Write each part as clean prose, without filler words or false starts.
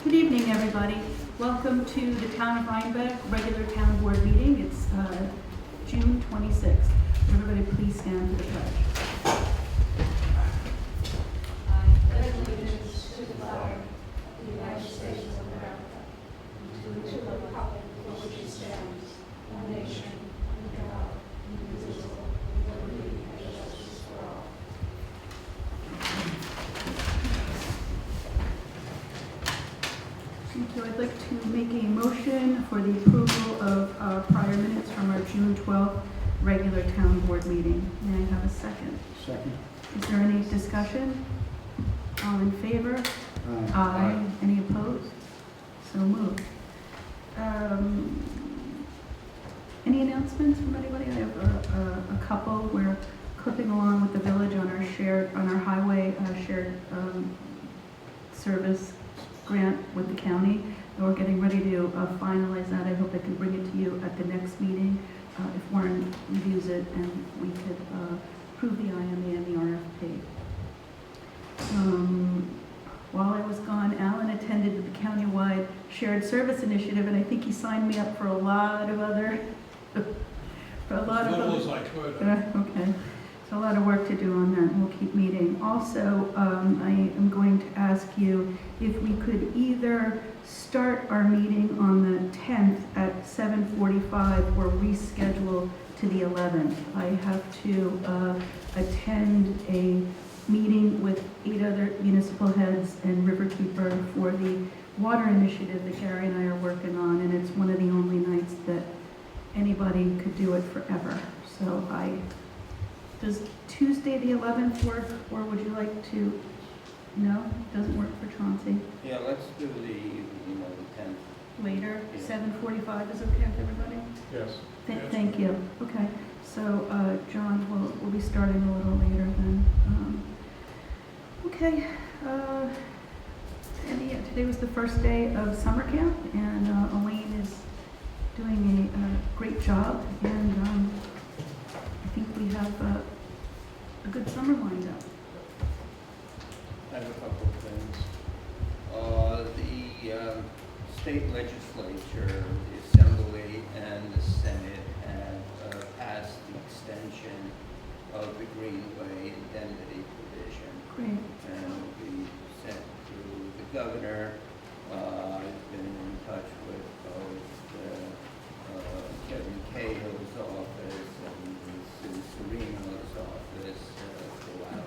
Good evening, everybody. Welcome to the Town of Rhinebeck regular town board meeting. It's June 26th. Everybody please stand for the pledge. I pledge allegiance to the flag of the United States of America, and to the republic for which it stands, one nation, under God, indivisible, with liberty and justice for all. Thank you. I'd like to make a motion for the approval of prior minutes from our June 12th regular town board meeting. May I have a second? Second. Is there any discussion? All in favor? Aye. Any opposed? So moved. Any announcements from anybody? I have a couple. We're clipping along with the village on our highway shared service grant with the county. And we're getting ready to finalize that. I hope I can bring it to you at the next meeting if Warren reviews it and we could approve the IMA and the RFP. While I was gone, Alan attended the countywide shared service initiative, and I think he signed me up for a lot of other, As little as I could. Okay, so a lot of work to do on that, and we'll keep meeting. Also, I am going to ask you if we could either start our meeting on the 10th at 7:45 or reschedule to the 11th. I have to attend a meeting with 8 other municipal heads and riverkeeper for the water initiative that Gary and I are working on, and it's one of the only nights that anybody could do it forever. So does Tuesday the 11th work, or would you like to? No, doesn't work for Chauncey. Yeah, let's do the 10th. Later, Yeah. 7:45 is okay with everybody? Yes. Thank you. Okay, so John, we'll be starting a little later then. Okay, today was the first day of summer camp, and Elaine is doing a great job, and I think we have a good summer lined up. I have a couple of things. The state legislature, the Assembly, and the Senate have passed the extension of the Greenway indemnity provision. Great. And will be sent to the governor. I've been in touch with both Kevin Cahill's office and Sue Serino's office throughout.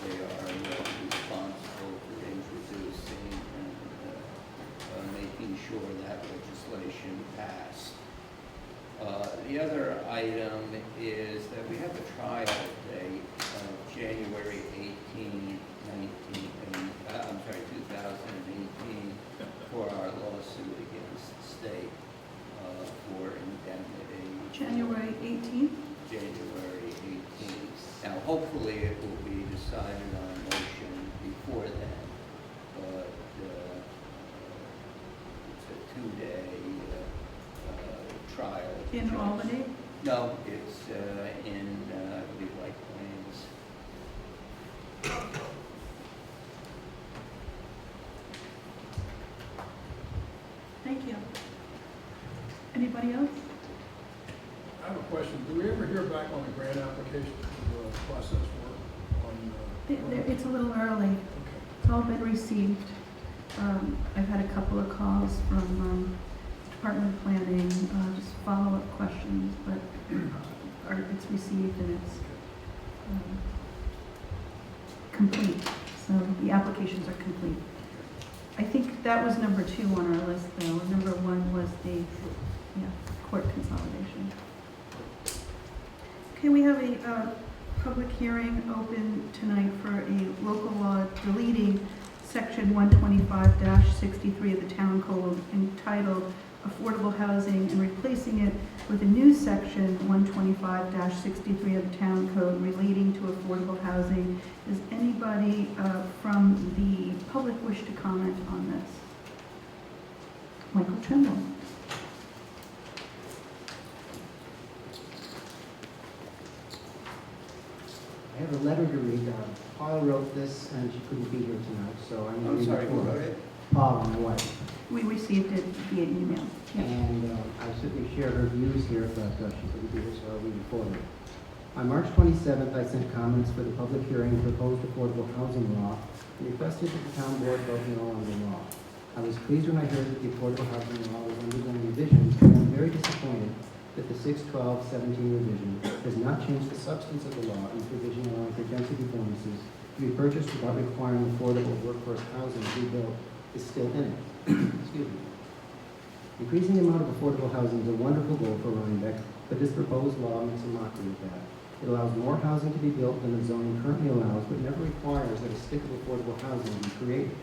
They are responsible for introducing and making sure that legislation passed. The other item is that we have a trial date of January 2018 for our lawsuit against the state for indemnity. January 18th? January 18th. Now, hopefully it will be decided on motion before then, but it's a 2-day trial. In Albany? No, it's in, I believe, White Plains. Thank you. Anybody else? I have a question. Do we ever hear back on the grant application for the process work on? It's a little early. Okay. It's all been received. I've had a couple of calls from Department of Planning, just follow-up questions, but it's received and it's complete. So the applications are complete. I think that was number 2 on our list, though. Number 1 was the court consolidation. Okay, we have a public hearing open tonight for a local law deleting section 125-63 of the town code entitled Affordable Housing and replacing it with a new section 125-63 of the town code relating to affordable housing. Does anybody from the public wish to comment on this? Michael Trimble. I have a letter to read. Paul wrote this, and she couldn't be here tonight, so I'm going to read I'm sorry, it who for her. wrote it? Paul, my wife. We received it via email. Yeah. And I simply share her views here, but she couldn't be here, so I'll read it for her. On March 27th, I sent comments for the public hearing of the proposed affordable housing law and requested that the town board vote no on the law. I was pleased when I heard that the affordable housing law was undergoing revisions, but I'm very disappointed that the 6/12/17 revision does not change the substance of the law in provision allowing for density bonuses to be purchased without requiring affordable workforce housing to be built is still in it. Excuse me. Increasing the amount of affordable housing is a wonderful goal for Rhinebeck, but this proposed law makes a mockery of that. It allows more housing to be built than the zoning currently allows, but never requires that a stick of affordable housing be created.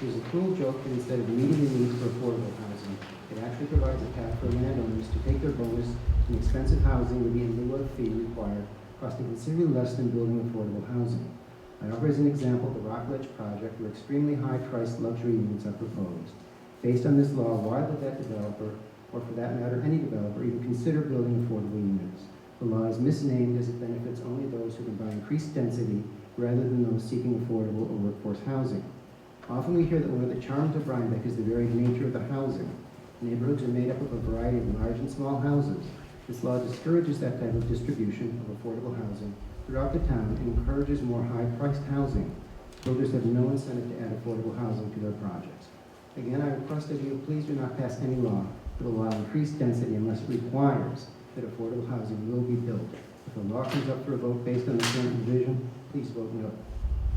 It is a cruel joke that instead of meeting the needs for affordable housing, it actually provides a path for landowners to take their bonus in expensive housing with the in lieu of fee required, costing considerably less than building affordable housing. I offer as an example the Rockledge project, where extremely high-priced luxury units are proposed. Based on this law, why would that developer, or for that matter any developer, even consider building affordable units? The law is misnamed as it benefits only those who can buy increased density rather than those seeking affordable or workforce housing. Often we hear that one of the charms of Rhinebeck is the very nature of the housing. Neighborhoods are made up of a variety of large and small houses. This law discourages that type of distribution of affordable housing throughout the town and encourages more high-priced housing. Builders have no incentive to add affordable housing to their projects. Again, I request of you, please do not pass any law that will allow increased density unless it requires that affordable housing will be built. If the law comes up for a vote based on the current provision, please vote no.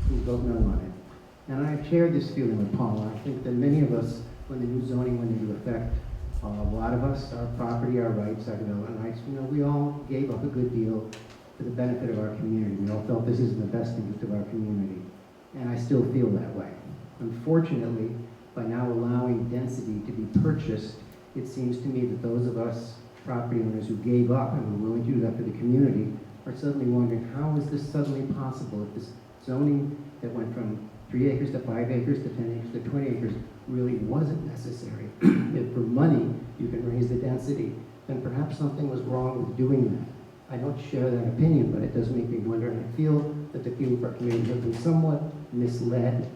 Please vote no on it. And I share this feeling with Paul. I think that many of us, when the new zoning went into effect, a lot of us, our property, our rights, our development rights, we all gave up a good deal for the benefit of our community. We all felt this is in the best interest of our community. And I still feel that way. Unfortunately, by now allowing density to be purchased, it seems to me that those of us property owners who gave up and were willing to do that for the community are suddenly wondering, how is this suddenly possible if this zoning that went from 3 acres to 5 acres to 10 acres to 20 acres really wasn't necessary? If for money you can raise the density, then perhaps something was wrong with doing that. I don't share that opinion, but it does make me wonder, and I feel that the people of our community have been somewhat misled,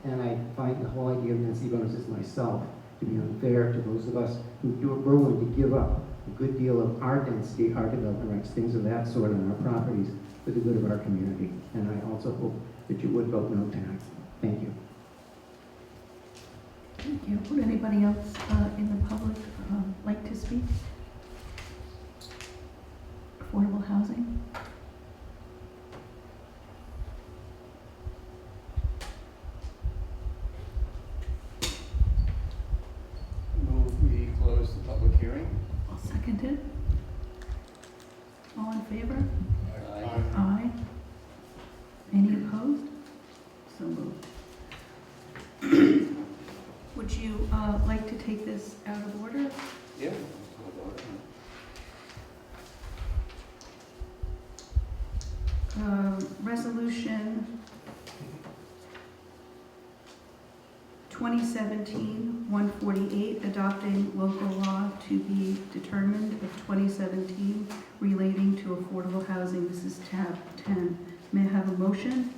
and I find the whole idea of density bonuses myself to be unfair to those of us who were willing to give up a good deal of our density, our development rights, things of that sort on our properties for the good of our community. And I also hope that you would vote no tonight. Thank you. Thank you. Would anybody else in the public like to speak? Affordable housing? Move we close the public hearing. I'll second it. All in favor? Aye. Aye. Any opposed? So moved. Would you like to take this out of order? Yeah. Resolution 2017-148, adopting local law to be determined of 2017 relating to affordable housing. This is tab 10. May I have a motion?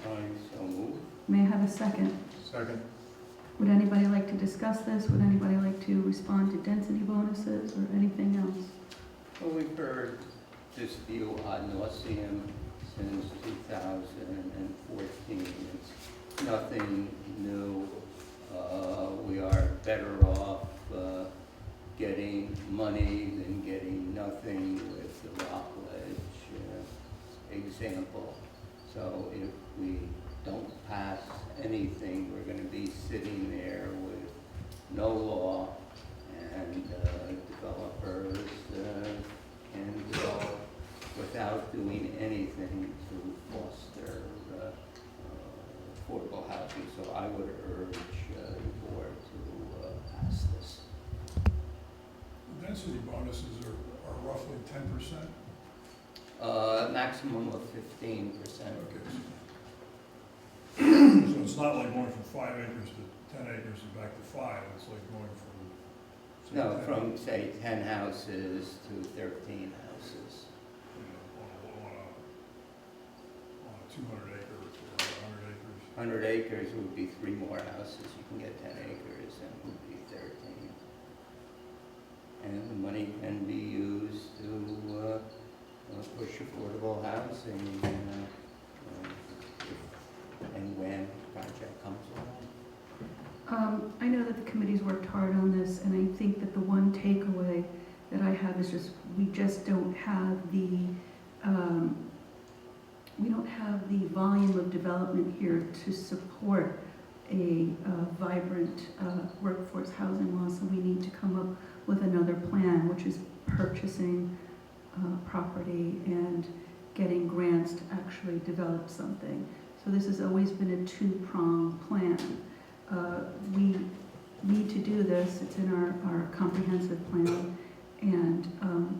I so move. May I have a second? Second. Would anybody like to discuss this? Would anybody like to respond to density bonuses or anything else? Well, we've heard this view ad nauseum since 2014. It's nothing new. We are better off getting money than getting nothing with the Rockledge example. So if we don't pass anything, we're going to be sitting there with no law, and developers can develop without doing anything to foster affordable housing. So I would urge the board to pass this. The density bonuses are roughly 10%. Maximum of 15%. Okay. So it's not like going from 5 acres to 10 acres and back to 5. It's like going from... No, from say 10 houses to 13 houses. On a 200 acre or 100 acres. 100 acres would be 3 more houses. You can get 10 acres and it would be 13. And the money can be used to push affordable housing if and when the project comes along. I know that the committee's worked hard on this, and I think that the one takeaway that I have is just, we just don't have the, volume of development here to support a vibrant workforce housing law, so we need to come up with another plan, which is purchasing property and getting grants to actually develop something. So this has always been a two-pronged plan. We need to do this, it's in our comprehensive plan, and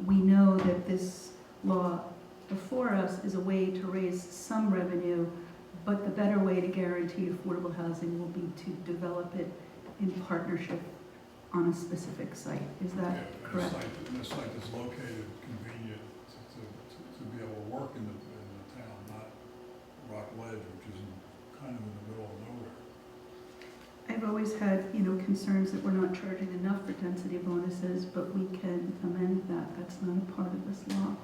we know that this law before us is a way to raise some revenue, but the better way to guarantee affordable housing will be to develop it in partnership on a specific site. Is that correct? A site that's located convenient to be able to work in the town, not Rock Ledge, which is kind of in the middle of nowhere. I've always had, concerns that we're not charging enough for density bonuses, but we can amend that. That's not a part of this law.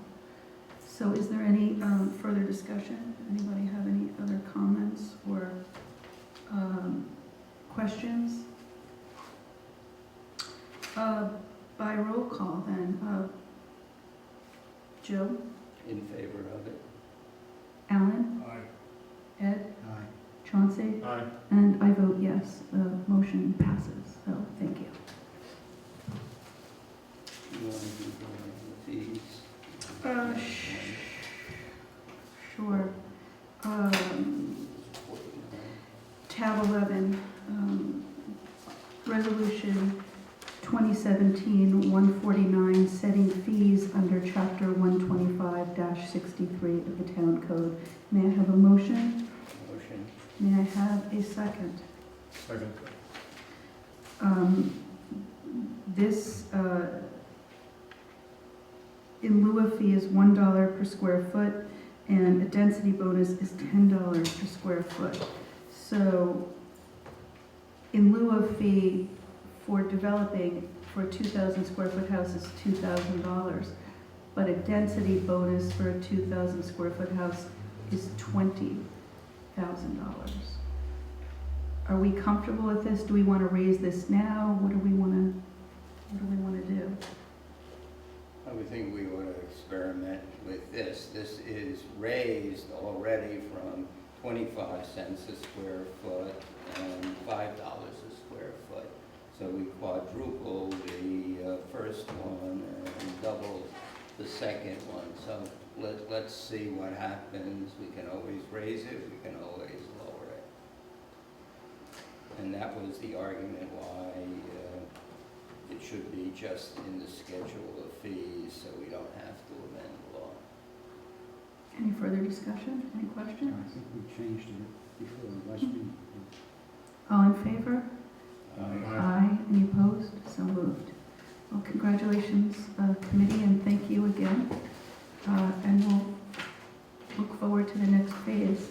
So is there any further discussion? Anybody have any other comments or questions? By roll call then. Joe? In favor of it? Alan? Aye. Ed? Aye. Chauncey? Aye. And I vote yes. The motion passes. So thank you. You want to do the fees? Sure. Tab 11, Resolution 2017-149, setting fees under Chapter 125-63 of the Town Code. May I have a motion? Motion. May I have a second? Second. This, in lieu of fee, is $1 per square foot, and a density bonus is $10 per square foot. So, in lieu of fee for developing for a 2,000 square foot house is $2,000, but a density bonus for a 2,000 square foot house is $20,000. Are we comfortable with this? Do we want to raise this now? What do we want to do? I would think we ought to experiment with this. This is raised already from 25 cents a square foot and $5 a square foot. So we quadruple the first one and double the second one. So let's see what happens. We can always raise it, we can always lower it. And that was the argument why it should be just in the schedule of fees, so we don't have to amend the law. Any further discussion? Any I questions? think we changed it before last week. All in favor? Aye. Aye. Any opposed? So moved. Well, congratulations, committee, and thank you again. And we'll look forward to the next phase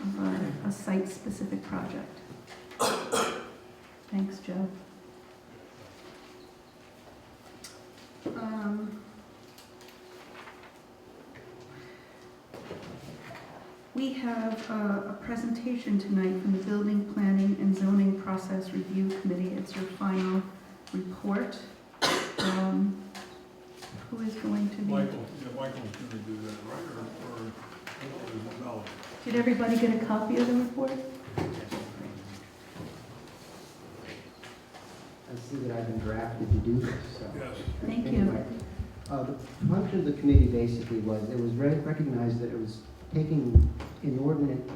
of a site-specific project. Thanks, Joe. We have a presentation tonight from the Building, Planning, and Zoning Process Review Committee. It's your final report. Who is going to be? Michael's going to do that, right? Or is it Melody? Did everybody get a copy of the report? I see that I've been drafted to do this, so. Yes. Thank you. Anyway, the function of the committee basically was, it was recognized that it was taking inordinate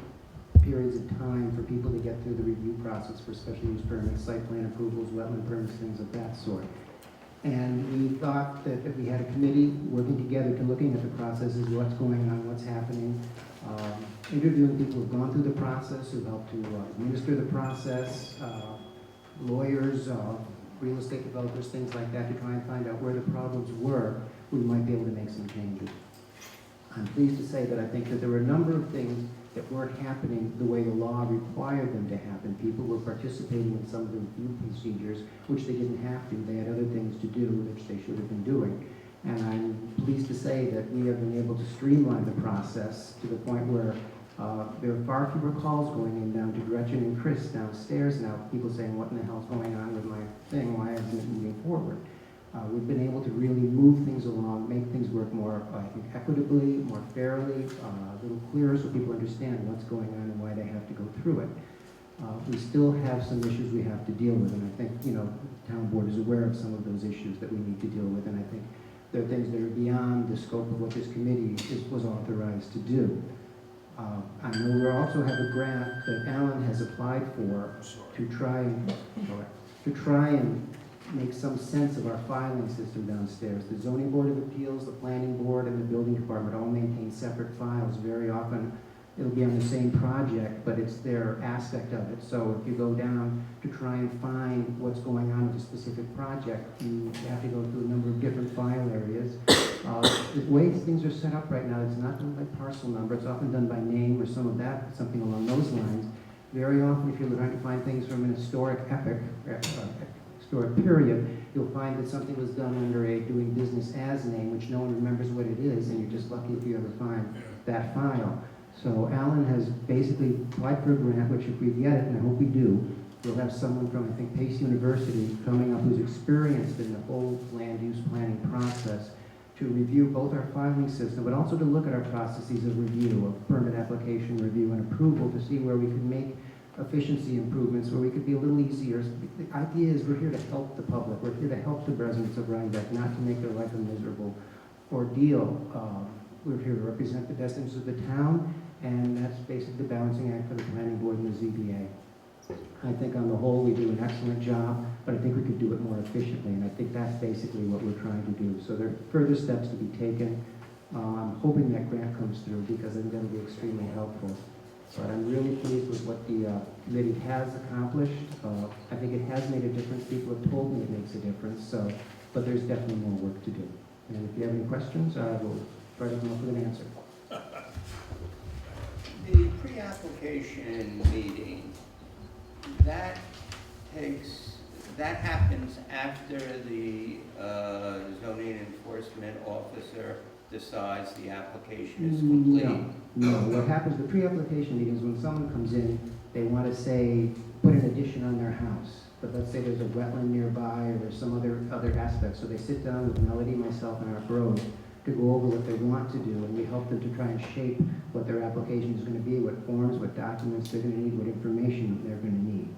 periods of time for people to get through the review process for special use permits, site plan approvals, wetland permits, things of that sort. And we thought that if we had a committee working together to looking at the processes, what's going on, what's happening, interviewing people who've gone through the process, who helped to administer the process, lawyers, real estate developers, things like that, to try and find out where the problems were, we might be able to make some changes. I'm pleased to say that I think that there were a number of things that weren't happening the way the law required them to happen. People were participating in some of the review procedures, which they didn't have to. They had other things to do, which they should have been doing. And I'm pleased to say that we have been able to streamline the process to the point where there are far fewer calls going in down to Gretchen and Chris downstairs now, people saying, what in the hell's going on with my thing, why isn't it moving forward? We've been able to really move things along, make things work more, I think, equitably, more fairly, a little clearer so people understand what's going on and why they have to go through it. We still have some issues we have to deal with, and I think, the town board is aware of some of those issues that we need to deal with, and I think there are things that are beyond the scope of what this committee was authorized to do. I know we also have a grant that Alan has applied for to try and make some sense of our filing system downstairs. The zoning board of appeals, the planning board, and the building department all maintain separate files. Very often it'll be on the same project, but it's their aspect of it. So if you go down to try and find what's going on with a specific project, you have to go through a number of different file areas. The way things are set up right now, it's not done by parcel number, it's often done by name or something along those lines. Very often, if you're trying to find things from an historic historic period, you'll find that something was done under a doing business as name, which no one remembers what it is, and you're just lucky if you ever find that file. So Alan has basically applied for a grant, which if we get it, and I hope we do, we'll have someone from, I think, Pace University coming up who's experienced in the whole land use planning process to review both our filing system, but also to look at our processes of review, of permit application review and approval, to see where we could make efficiency improvements, where we could be a little easier. The idea is we're here to help the public. We're here to help the residents of Rhinebeck, not to make their life a miserable ordeal. We're here to represent the best interests of the town, and that's basically the balancing act for the planning board and the ZBA. I think on the whole we do an excellent job, but I think we could do it more efficiently, and I think that's basically what we're trying to do. So there are further steps to be taken. I'm hoping that grant comes through because I think that'll be extremely helpful. But I'm really pleased with what the committee has accomplished. I think it has made a difference. People have told me it makes a difference, but there's definitely more work to do. And if you have any questions, I will try to come up with an answer. The pre-application meeting, that happens after the zoning enforcement officer decides the application is complete? No. What happens, the pre-application meeting is when someone comes in, they want to say, put an addition on their house. But let's say there's a wetland nearby or there's some other aspect. So they sit down with Melody, myself, and our Rose to go over what they want to do, and we help them to try and shape what their application is going to be, what forms, what documents they're going to need, what information they're going to need.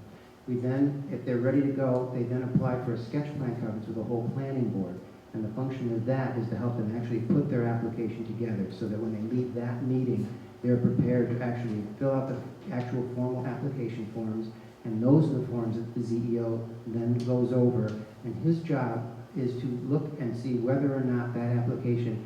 We then, if they're ready to go, they then apply for a sketch plan conference with the whole planning board. And the function of that is to help them actually put their application together so that when they leave that meeting, they're prepared to actually fill out the actual formal application forms. And those are the forms that the CEO then goes over. And his job is to look and see whether or not that application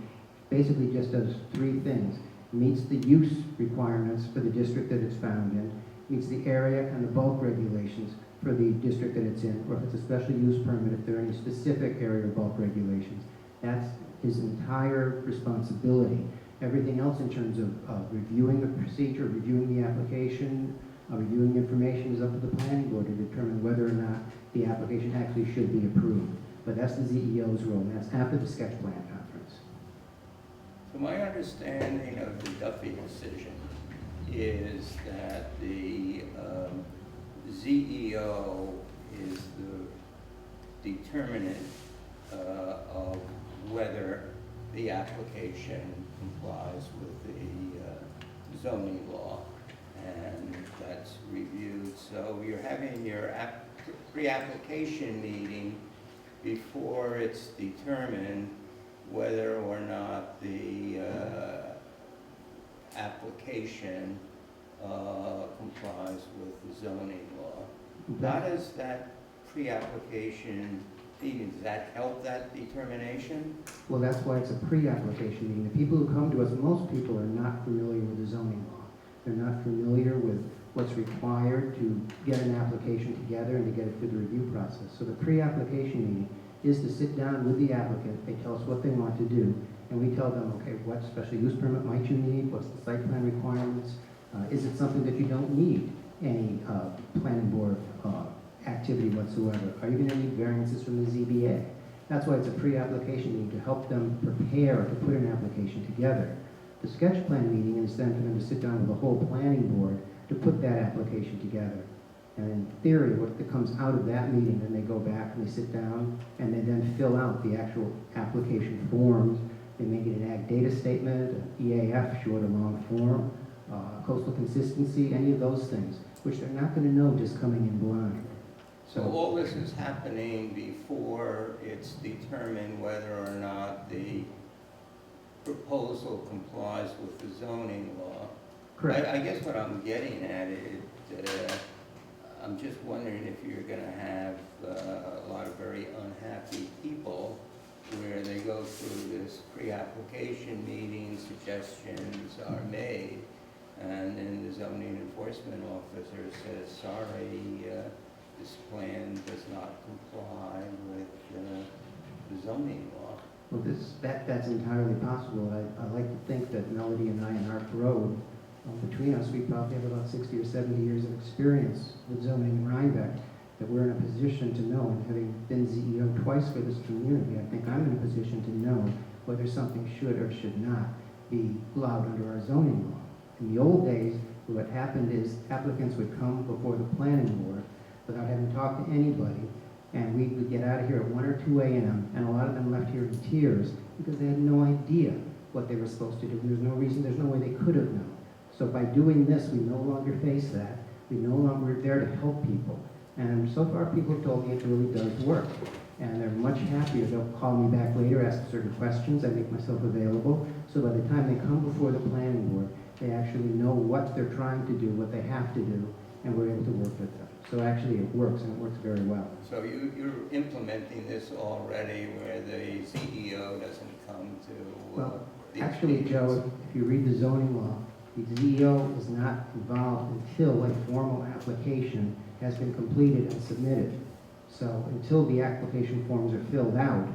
basically just does three things. Meets the use requirements for the district that it's found in, meets the area and the bulk regulations for the district that it's in, or if it's a special use permit, if there are any specific area or bulk regulations. That's his entire responsibility. Everything else in terms of reviewing the procedure, reviewing the application, reviewing the information is up to the planning board to determine whether or not the application actually should be approved. But that's the CEO's role, and that's after the sketch plan conference. So my understanding of the Duffy decision is that the CEO is the determinant of whether the application complies with the zoning law, and that's reviewed. So you're having your pre-application meeting before it's determined whether or not the application complies with the zoning law. How does that pre-application meeting, does that help that determination? Well, that's why it's a pre-application meeting. The people who come to us, most people are not familiar with the zoning law. They're not familiar with what's required to get an application together and to get it through the review process. So the pre-application meeting is to sit down with the applicant. They tell us what they want to do, and we tell them, okay, what special use permit might you need? What's the site plan requirements? Is it something that you don't need any planning board activity whatsoever? Are you going to need variances from the ZBA? That's why it's a pre-application meeting, to help them prepare to put an application together. The sketch plan meeting is then for them to sit down with the whole planning board to put that application together. And in theory, what comes out of that meeting, then they go back and they sit down and they then fill out the actual application forms. They make it an ag data statement, an EAF, short or long form, coastal consistency, any of those things, which they're not going to know just coming in blind. So all this is happening before it's determined whether or not the proposal complies with the zoning law. Correct. I guess what I'm getting at is, I'm just wondering if you're gonna have a lot of very unhappy people where they go through this pre-application meeting, suggestions are made, and then the zoning enforcement officer says, sorry, this plan does not comply with the zoning law. Well, that's entirely possible. I like to think that Melody and I in Arc Road, between us, we probably have about 60 or 70 years of experience with zoning in Rhinebeck, that we're in a position to know, and having been CEO twice for this community, I think I'm in a position to know whether something should or should not be allowed under our zoning law. In the old days, what happened is applicants would come before the planning board without having talked to anybody, and we would get out of here at 1 or 2 a.m., and a lot of them left here in tears because they had no idea what they were supposed to do. There's no reason, there's no way they could have known. So by doing this, we no longer face that. We no longer are there to help people. And so far, people have told me it really does work. And they're much happier. They'll call me back later, ask certain questions. I make myself available. So by the time they come before the planning board, they actually know what they're trying to do, what they have to do, and we're able to work with them. So actually, it works, and it works very well. So you're implementing this already where the CEO doesn't come to Well, these actually, meetings? Joe, if you read the zoning law, the CEO is not involved until a formal application has been completed and submitted. So until the application forms are filled out,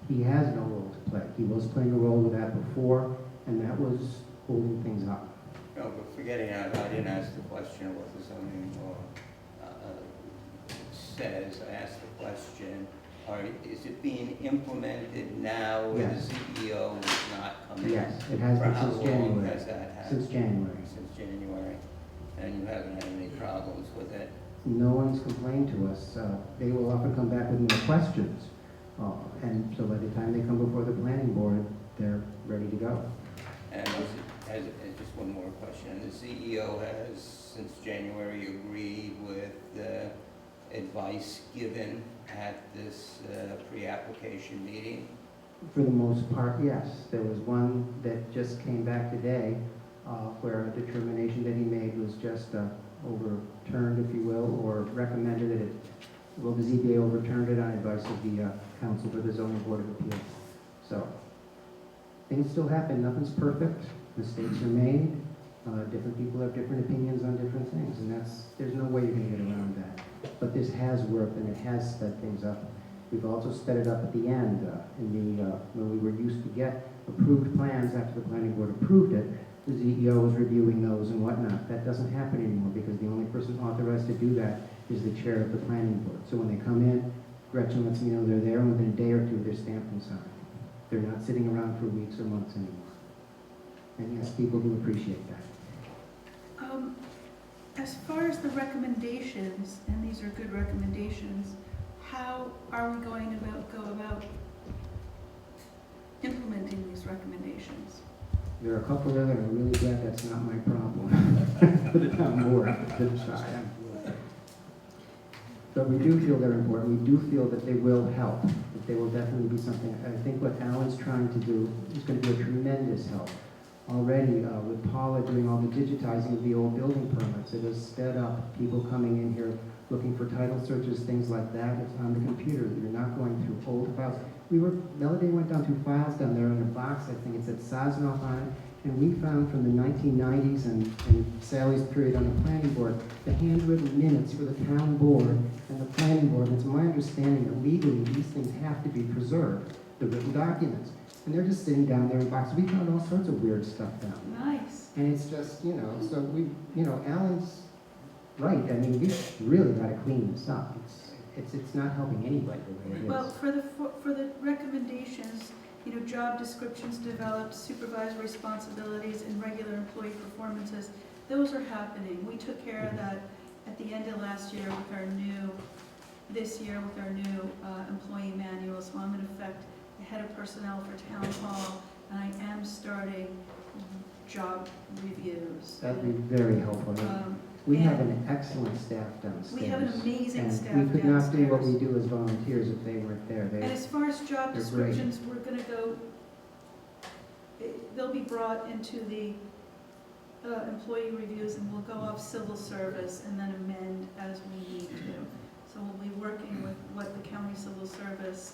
he has no role to play. He was playing a role with that before, and that was holding things up. No, but forgetting out, I didn't ask the question of what the zoning law says. I asked the question, is it being implemented now where Yes. the CEO is not coming? Yes, it has For been how since long January. has that happened? Since January. Since January, and you haven't had any problems with it? No one's complained to us. They will often come back with more questions. And so by the time they come before the planning board, they're ready to go. And just one more question, the CEO has, since January, agreed with the advice given at this pre-application meeting? For the most part, yes. There was one that just came back today where a determination that he made was just overturned, if you will, or recommended that it, well, the ZBA overturned it on advice of the Council for the Zoning Board of Appeals. So things still happen. Nothing's perfect. Mistakes are made. Different people have different opinions on different things, and there's no way you're going to get around that. But this has worked, and it has sped things up. We've also sped it up at the end. When we were used to get approved plans after the planning board approved it, the CEO was reviewing those and whatnot. That doesn't happen anymore because the only person authorized to do that is the chair of the planning board. So when they come in, Gretchen lets me know they're there, and within a day or two, they're stamped and signed. They're not sitting around for weeks or months anymore. And yes, people do appreciate that. As far as the recommendations, and these are good recommendations, how are we going to go about implementing these recommendations? There are a couple there that I'm really glad that's not my problem for the town board to decide. But we do feel they're important. We do feel that they will help, that they will definitely be something. I think what Alan's trying to do is going to be a tremendous help. Already, with Paula doing all the digitizing of the old building permits, it has sped up people coming in here looking for title searches, things like that. It's on the computer. You're not going through old files. Melody went down through files down there in the box. I think it said Sosnoff on it. And we found from the 1990s and Sally's period on the planning board, the handwritten minutes for the town board and the planning board. And it's my understanding that legally these things have to be preserved, the written documents. And they're just sitting down there in boxes. We found all sorts of weird stuff down there. Nice. And it's just, so we, Alan's right. I mean, we've really got to clean this up. It's not helping anybody the way it is. Well, for the recommendations, job descriptions developed, supervisor responsibilities, and regular employee performances, those are happening. We took care of that at the end of last year this year with our new employee manual. So I'm in effect the head of personnel for town hall, and I am starting job reviews. That'd be very helpful. We have an excellent staff downstairs. We have an amazing and staff we could not do what we downstairs. do as volunteers if they weren't there. And as far as job they're great. descriptions, we're gonna go, they'll be brought into the employee reviews, and we'll go off civil service and then amend as we need to. So we'll be working with what the county civil service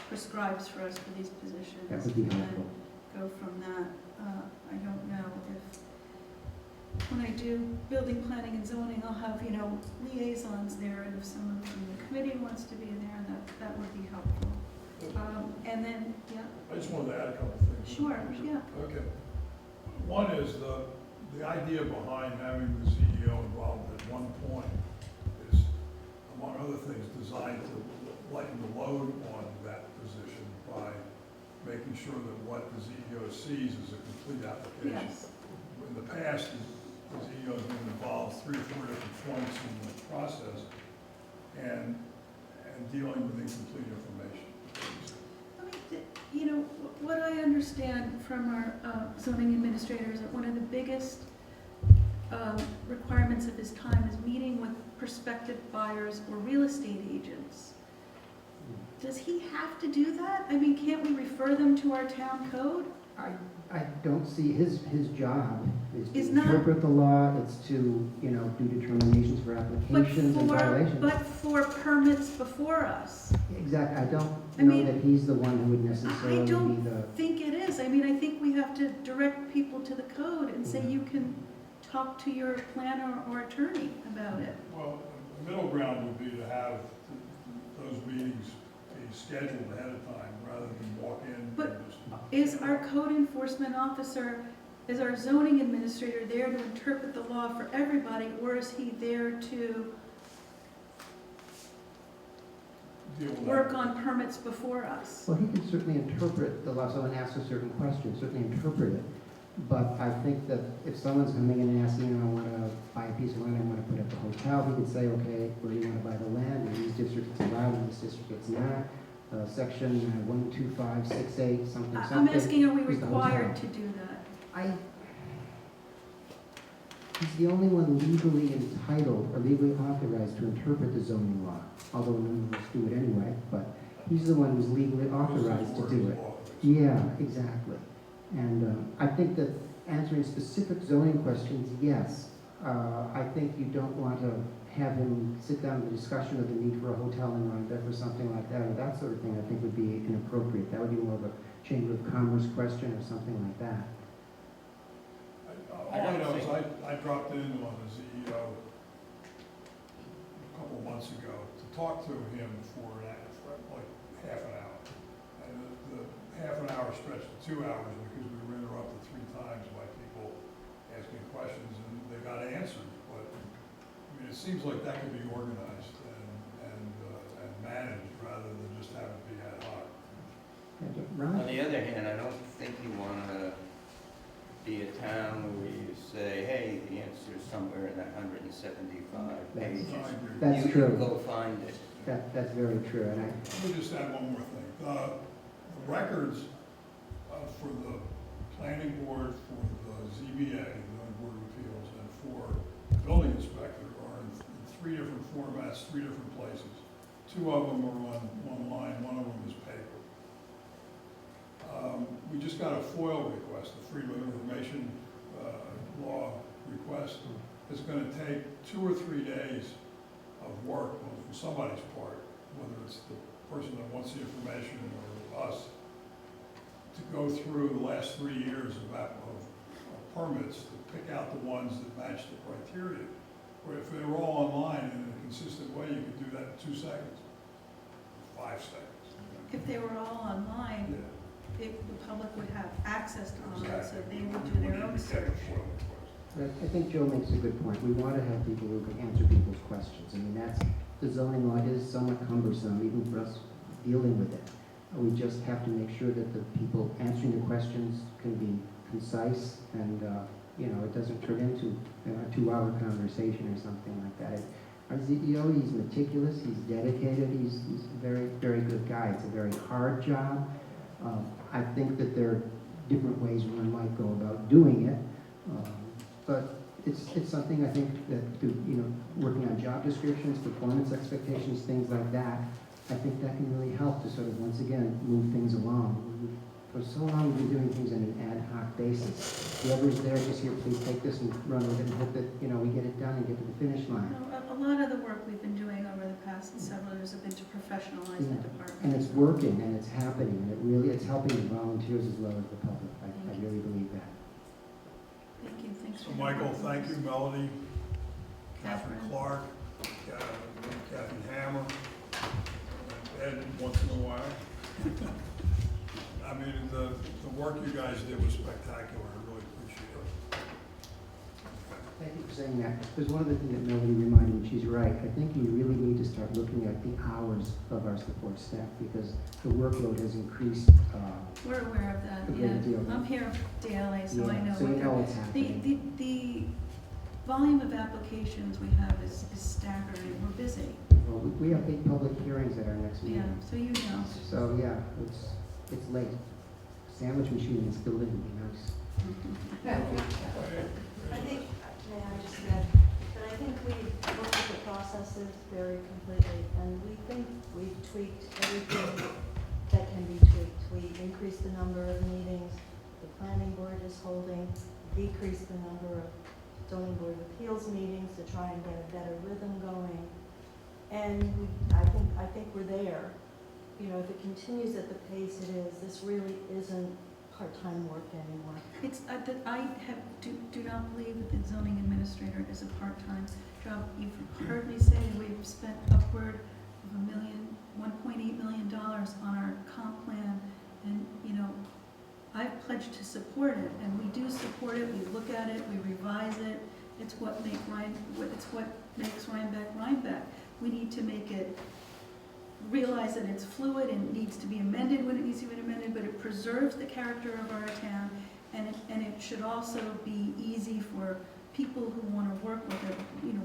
prescribes for us for these positions. That would be and then helpful. go from that. I don't know if, when I do building, planning, and zoning, I'll have, liaisons there, and if someone from the committee wants to be there, that would be helpful. And then, yeah, I just wanted to add a couple things. sure, yeah. Okay. One is the idea behind having the CEO involved at one point is, among other things, designed to lighten the load on that position by making sure that what the CEO sees is a complete application. Yes. In the past, the CEO has been involved 3 or 4 different points in the process and dealing with incomplete information. What I understand from our zoning administrator is that one of the biggest requirements of his time is meeting with prospective buyers or real estate agents. Does he have to do that? I mean, can't we refer them to our town code? I don't see his job is Is to not- interpret the law. It's to, do determinations for applications and violations. But for permits before us. Exactly. I don't I know mean, that he's the one who would I necessarily be don't the. think it is. I mean, I think we have to direct people to the code and say you can talk to your planner or attorney about it. Well, the middle ground would be to have those meetings be scheduled ahead of time rather than walk in and But just. Is our code enforcement officer, is our zoning administrator there to interpret the law for everybody, or is he there to Deal with work that. on permits before us? Well, he can certainly interpret the law. Someone asks a certain question, certainly interpret it. But I think that if someone's coming in and asking, I want to buy a piece of land, I want to put up a hotel, he could say, okay, where do you want to buy the land? In these districts it's allowed, in this district it's not. Section 12568, something, something. I'm asking, are we is the required hotel. to do that? He's the only one legally entitled or legally authorized to interpret the zoning law, although none of us do it anyway, but he's the one who's legally authorized to do it. Yeah, exactly. And I think that answering specific zoning questions, yes. I think you don't want to have him sit down with a discussion of the need for a hotel in Rhinebeck or something like that, or that sort of thing, I think would be inappropriate. That would be more of a Chamber of Commerce question or something like that. All I know is I dropped in on the CEO a couple of months ago to talk to him for like half an hour. And the half an hour stretched to 2 hours because we were interrupted 3 times by people asking questions and they got answered. But I mean, it seems like that could be organized and managed rather than just have it be ad hoc. Ron? On the other hand, I don't think you want to be a town where you say, hey, the answer is somewhere in that 175 pages. That's You true. go find it. That's very true, and Let me just add one more thing. The records for the planning board, for the ZBA, the zoning board of appeals, and for the building inspector are in 3 different formats, 3 different places. 2 of them are on online, 1 of them is paper. We just got a FOIL request, the Freedom of Information Law request. It's going to take 2 or 3 days of work on somebody's part, whether it's the person that wants the information or us, to go through the last 3 years of permits to pick out the ones that match the criteria. Or if they were all online in a consistent way, you could do that in 2 seconds, 5 seconds. If they were all online, Yeah. the public would have access to online, so Exactly. they would We do their need own to take a search. FOIL request. I think Joe makes a good point. We want to have people who can answer people's questions. I mean, the zoning law is somewhat cumbersome, even for us dealing with it. We just have to make sure that the people answering the questions can be concise and, it doesn't turn into a 2-hour conversation or something like that. Our CEO, he's meticulous, he's dedicated, he's a very, very good guy. It's a very hard job. I think that there are different ways one might go about doing it. But it's something I think that through, working on job descriptions, performance expectations, things like that, I think that can really help to sort of, once again, move things along. For so long, we've been doing things on an ad hoc basis. Whoever's there, just here, please take this and run with it and hope that, we get it done and get to the finish line. A lot of the work we've been doing over the past several years have been to professionalize the department. And it's working, and it's happening, and it's helping the volunteers as well as the public. I really believe that. Thank you, thanks So for. Michael, thank you, Melody, Catherine. Catherine Clark, Catherine Hammer, Ed once in a while. I mean, the work you guys did was spectacular, I really appreciate it. Thank you for saying that. There's one other thing that Melody reminded me, she's right. I think we really need to start looking at the hours of our support staff because the workload has increased. We're aware of that, A great deal. I'm here daily, so I know. So you what know what's the- happening. The volume of applications we have is staggering, we're busy, Well, we have 8 public hearings at our next yeah, meeting. so you know. So, yeah, it's late. Sandwich machine is still in, would be nice. I think, may I just add, that I think we looked at the processes very completely, and we think we've tweaked everything that can be tweaked. We increased the number of meetings the planning board is holding, decreased the number of zoning board of appeals meetings to try and get a better rhythm going. And I think we're there. If it continues at the pace it is, this really isn't part-time work anymore. It's, that I do not believe that the zoning administrator is a part-time job. You've heard me say that we've spent upward of $1.8 million on our comp plan, and, I've pledged to support it, and we do support it, we look at it, we revise it. It's what makes Rhinebeck Rhinebeck. We need to make it, realize that it's fluid and needs to be amended when it needs to be amended, but it preserves the character of our town, and it should also be easy for people who want to work with it,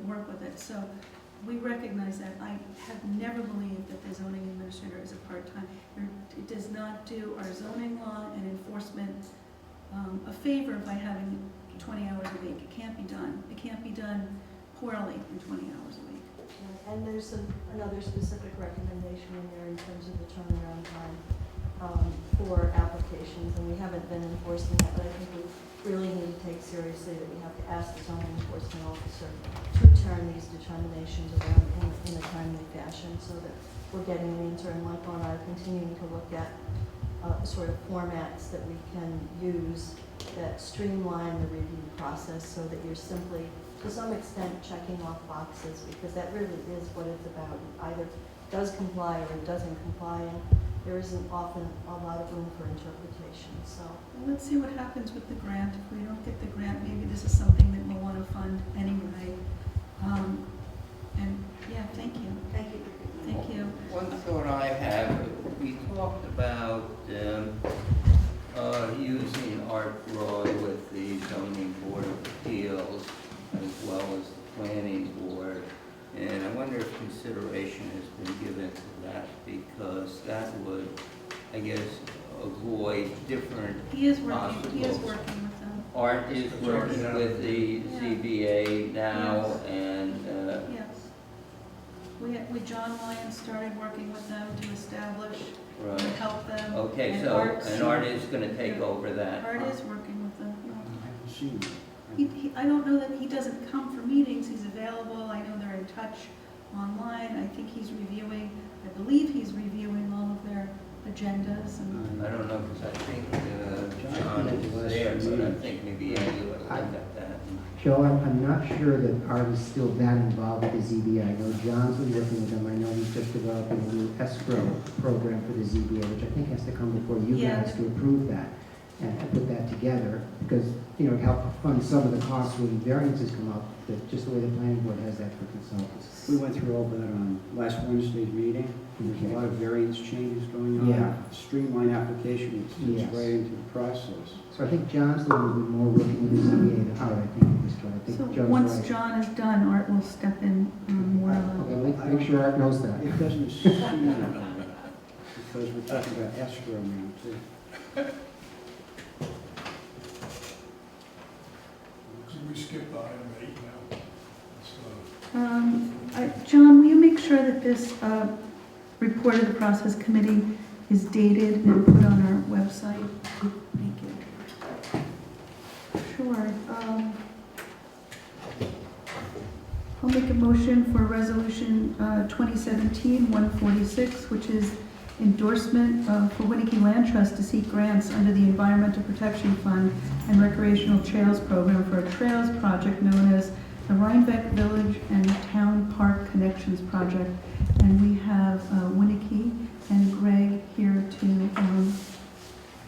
work with it. So we recognize that. I have never believed that the zoning administrator is a part-time. It does not do our zoning law and enforcement a favor by having 20 hours a week. It can't be done. It can't be done poorly in 20 hours a week. And there's another specific recommendation in there in terms of the turnaround time for applications, and we haven't been enforcing that, but I think we really need to take seriously that we have to ask the zoning enforcement officer to turn these determinations around in a timely fashion so that we're getting an answer. And Michael and I are continuing to look at sort of formats that we can use that streamline the review process so that you're simply, to some extent, checking off boxes, because that really is what it's about. It either does comply or it doesn't comply, and there isn't often a lot of room for interpretation. So Well, let's see what happens with the grant. If we don't get the grant, maybe this is something that we'll want to fund anyway. And yeah, thank you. thank you. Thank you. One thought I have, we talked about using Art Broad with the zoning board of appeals as well as the planning board. And I wonder if consideration has been given to that, because that would, I guess, avoid different He is working obstacles. with them. Art is working with the ZBA now, and Yes. John Lyons started working with them to establish and right. help them. Okay, And so Art's- and Art is going to take over that. Art is working with them. She, I don't know that he doesn't come for meetings, he's available, I know they're in touch online, I think he's reviewing, I believe he's reviewing all of their agendas and. I don't know, because I think John is there, but I think maybe Andy would look at that. Joe, I'm not sure that Art is still that involved with the ZBA. I know John's been working with them. I know he's just developing a new escrow program for the ZBA, which I think has to come before you Yeah. guys to approve that and to put that together, because, you know, help fund some of the costs when variances come up, that just the way the planning board has that for consultants. We went through all that on last Wednesday's meeting. There's a lot of variance changes going on. Yeah. Streamline application, it's Yes. right into the process. So I think John's the one who's been more working with the ZBA than Art, I think, at this point. I think So Joe's once right. John is done, Art will step in more of a... Okay, make sure Art knows that. It doesn't seem that way, because we're talking about escrow now, too. Could we skip to item 8 now? John, will you make sure that this report of the process committee is dated and put on our website? Thank you. Sure. I'll make a motion for Resolution 2017-146, which is endorsement for Winnicke Land Trust to seek grants under the Environmental Protection Fund and Recreational Trails Program for a trails project known as the Rhinebeck Village and Town Park Connections Project. And we have Winnicke and Greg here to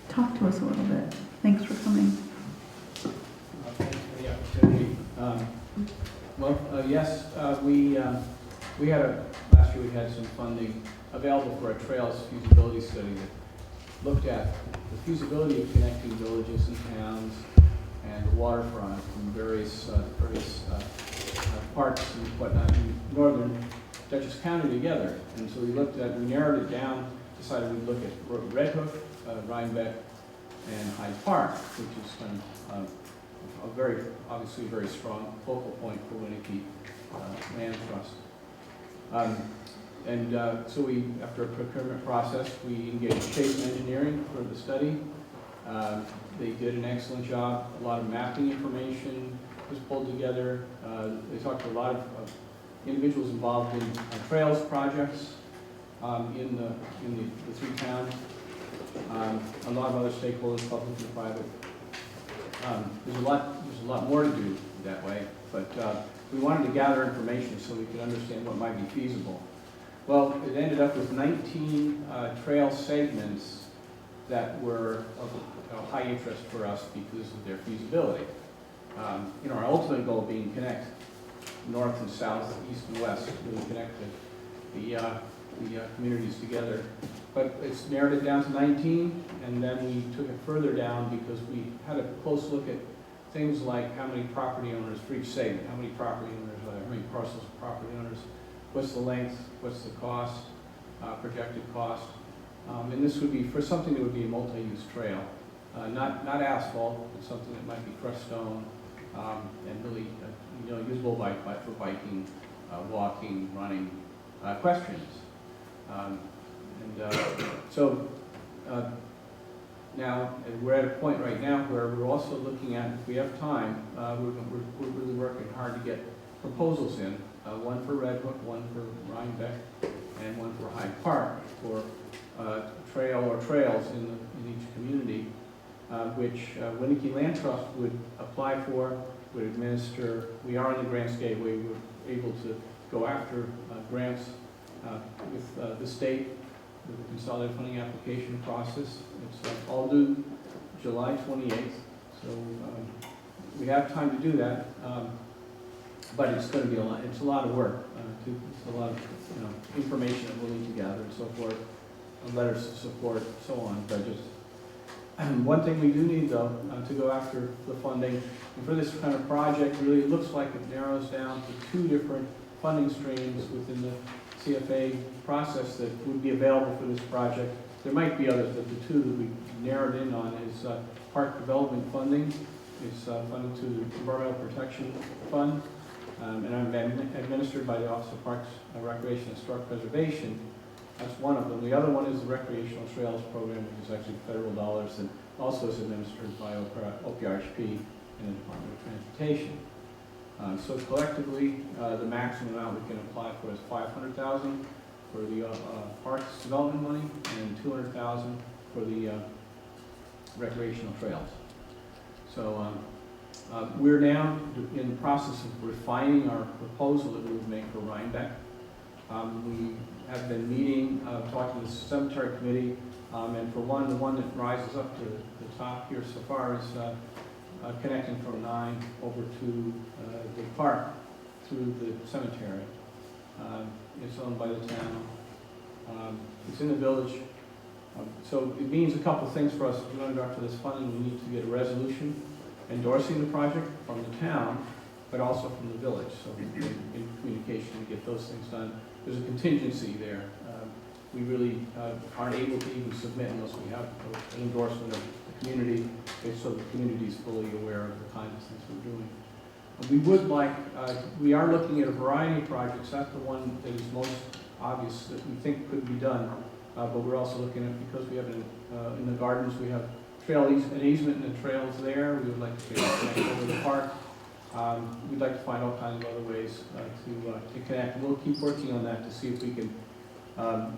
talk to us a little bit. Thanks for coming. Thanks for the opportunity. Yes, we had last year we had some funding available for a trails feasibility study that looked at the feasibility of connecting villages and towns and the waterfront from various parts and whatnot in northern Dutchess County together. And so we narrowed it down, decided we'd look at Red Hook, Rhinebeck, and Hyde Park, which is kind of obviously a very strong focal point for Winnicke Land Trust. So we, after a procurement process, we engaged Chase Engineering for the study. They did an excellent job. A lot of mapping information was pulled together. They talked to a lot of individuals involved in trails projects in the three towns. A lot of other stakeholders, public and private. There's a lot more to do that way, but we wanted to gather information so we could understand what might be feasible. Well, it ended up with 19 trail segments that were of high interest for us because of their feasibility. Our ultimate goal being connect north and south, east and west, really connect the communities together. But it's narrowed it down to 19, and then we took it further down because we had a close look at things like how many property owners for each segment, how many property owners, how many parcels of property owners, what's the length, what's the cost, projected cost. And this would be for something that would be a multi-use trail, not asphalt, but something that might be crushed stone and really usable for biking, walking, running, equestrians. Now we're at a point right now where we're also looking at, if we have time, we're really working hard to get proposals in, one for Red Hook, one for Rhinebeck, and one for Hyde Park for trail or trails in each community, which Winnicke Land Trust would apply for, would administer. We are in the grants gateway. We're able to go after grants with the state, with the consolidated funding application process. It's all due July 28th, so we have time to do that, but it's going to be a lot. It's a lot of work. It's a lot of information that we'll need to gather and so forth, letters of support, so on. But just one thing we do need though to go after the funding, and for this kind of project, really it looks like it narrows down to 2 different funding streams within the CFA process that would be available for this project. There might be others, but the 2 that we narrowed in on is park development funding. It's funded to the Environmental Protection Fund, and I'm administered by the Office of Parks, Recreation, and Historic Preservation. That's one of them. The other one is the Recreational Trails Program, which is actually federal dollars and also is administered by OPRHP and the Department of Transportation. So collectively, the maximum amount we can apply for is $500,000 for the parks development money and $200,000 for the recreational trails. So We're now in the process of refining our proposal that we would make for Rhinebeck. We have been meeting, talking to the cemetery committee, and for one, the one that rises up to the top here so far is connecting from 9 over to the park through the cemetery. It's owned by the town. It's in the village. So it means a couple of things for us. If we're going to go after this funding, we need to get a resolution endorsing the project from the town, but also from the village. So in communication to get those things done. There's a contingency there. We really aren't able to even submit unless we have an endorsement of the community, so the community is fully aware of the kinds of things we're doing. We would like, we are looking at a variety of projects. That's the one that is most obvious that we think could be done. But we're also looking at, because we have in the gardens, we have an easement and the trails there. We would like to connect over the park. We'd like to find all kinds of other ways to connect. We'll keep working on that to see if we can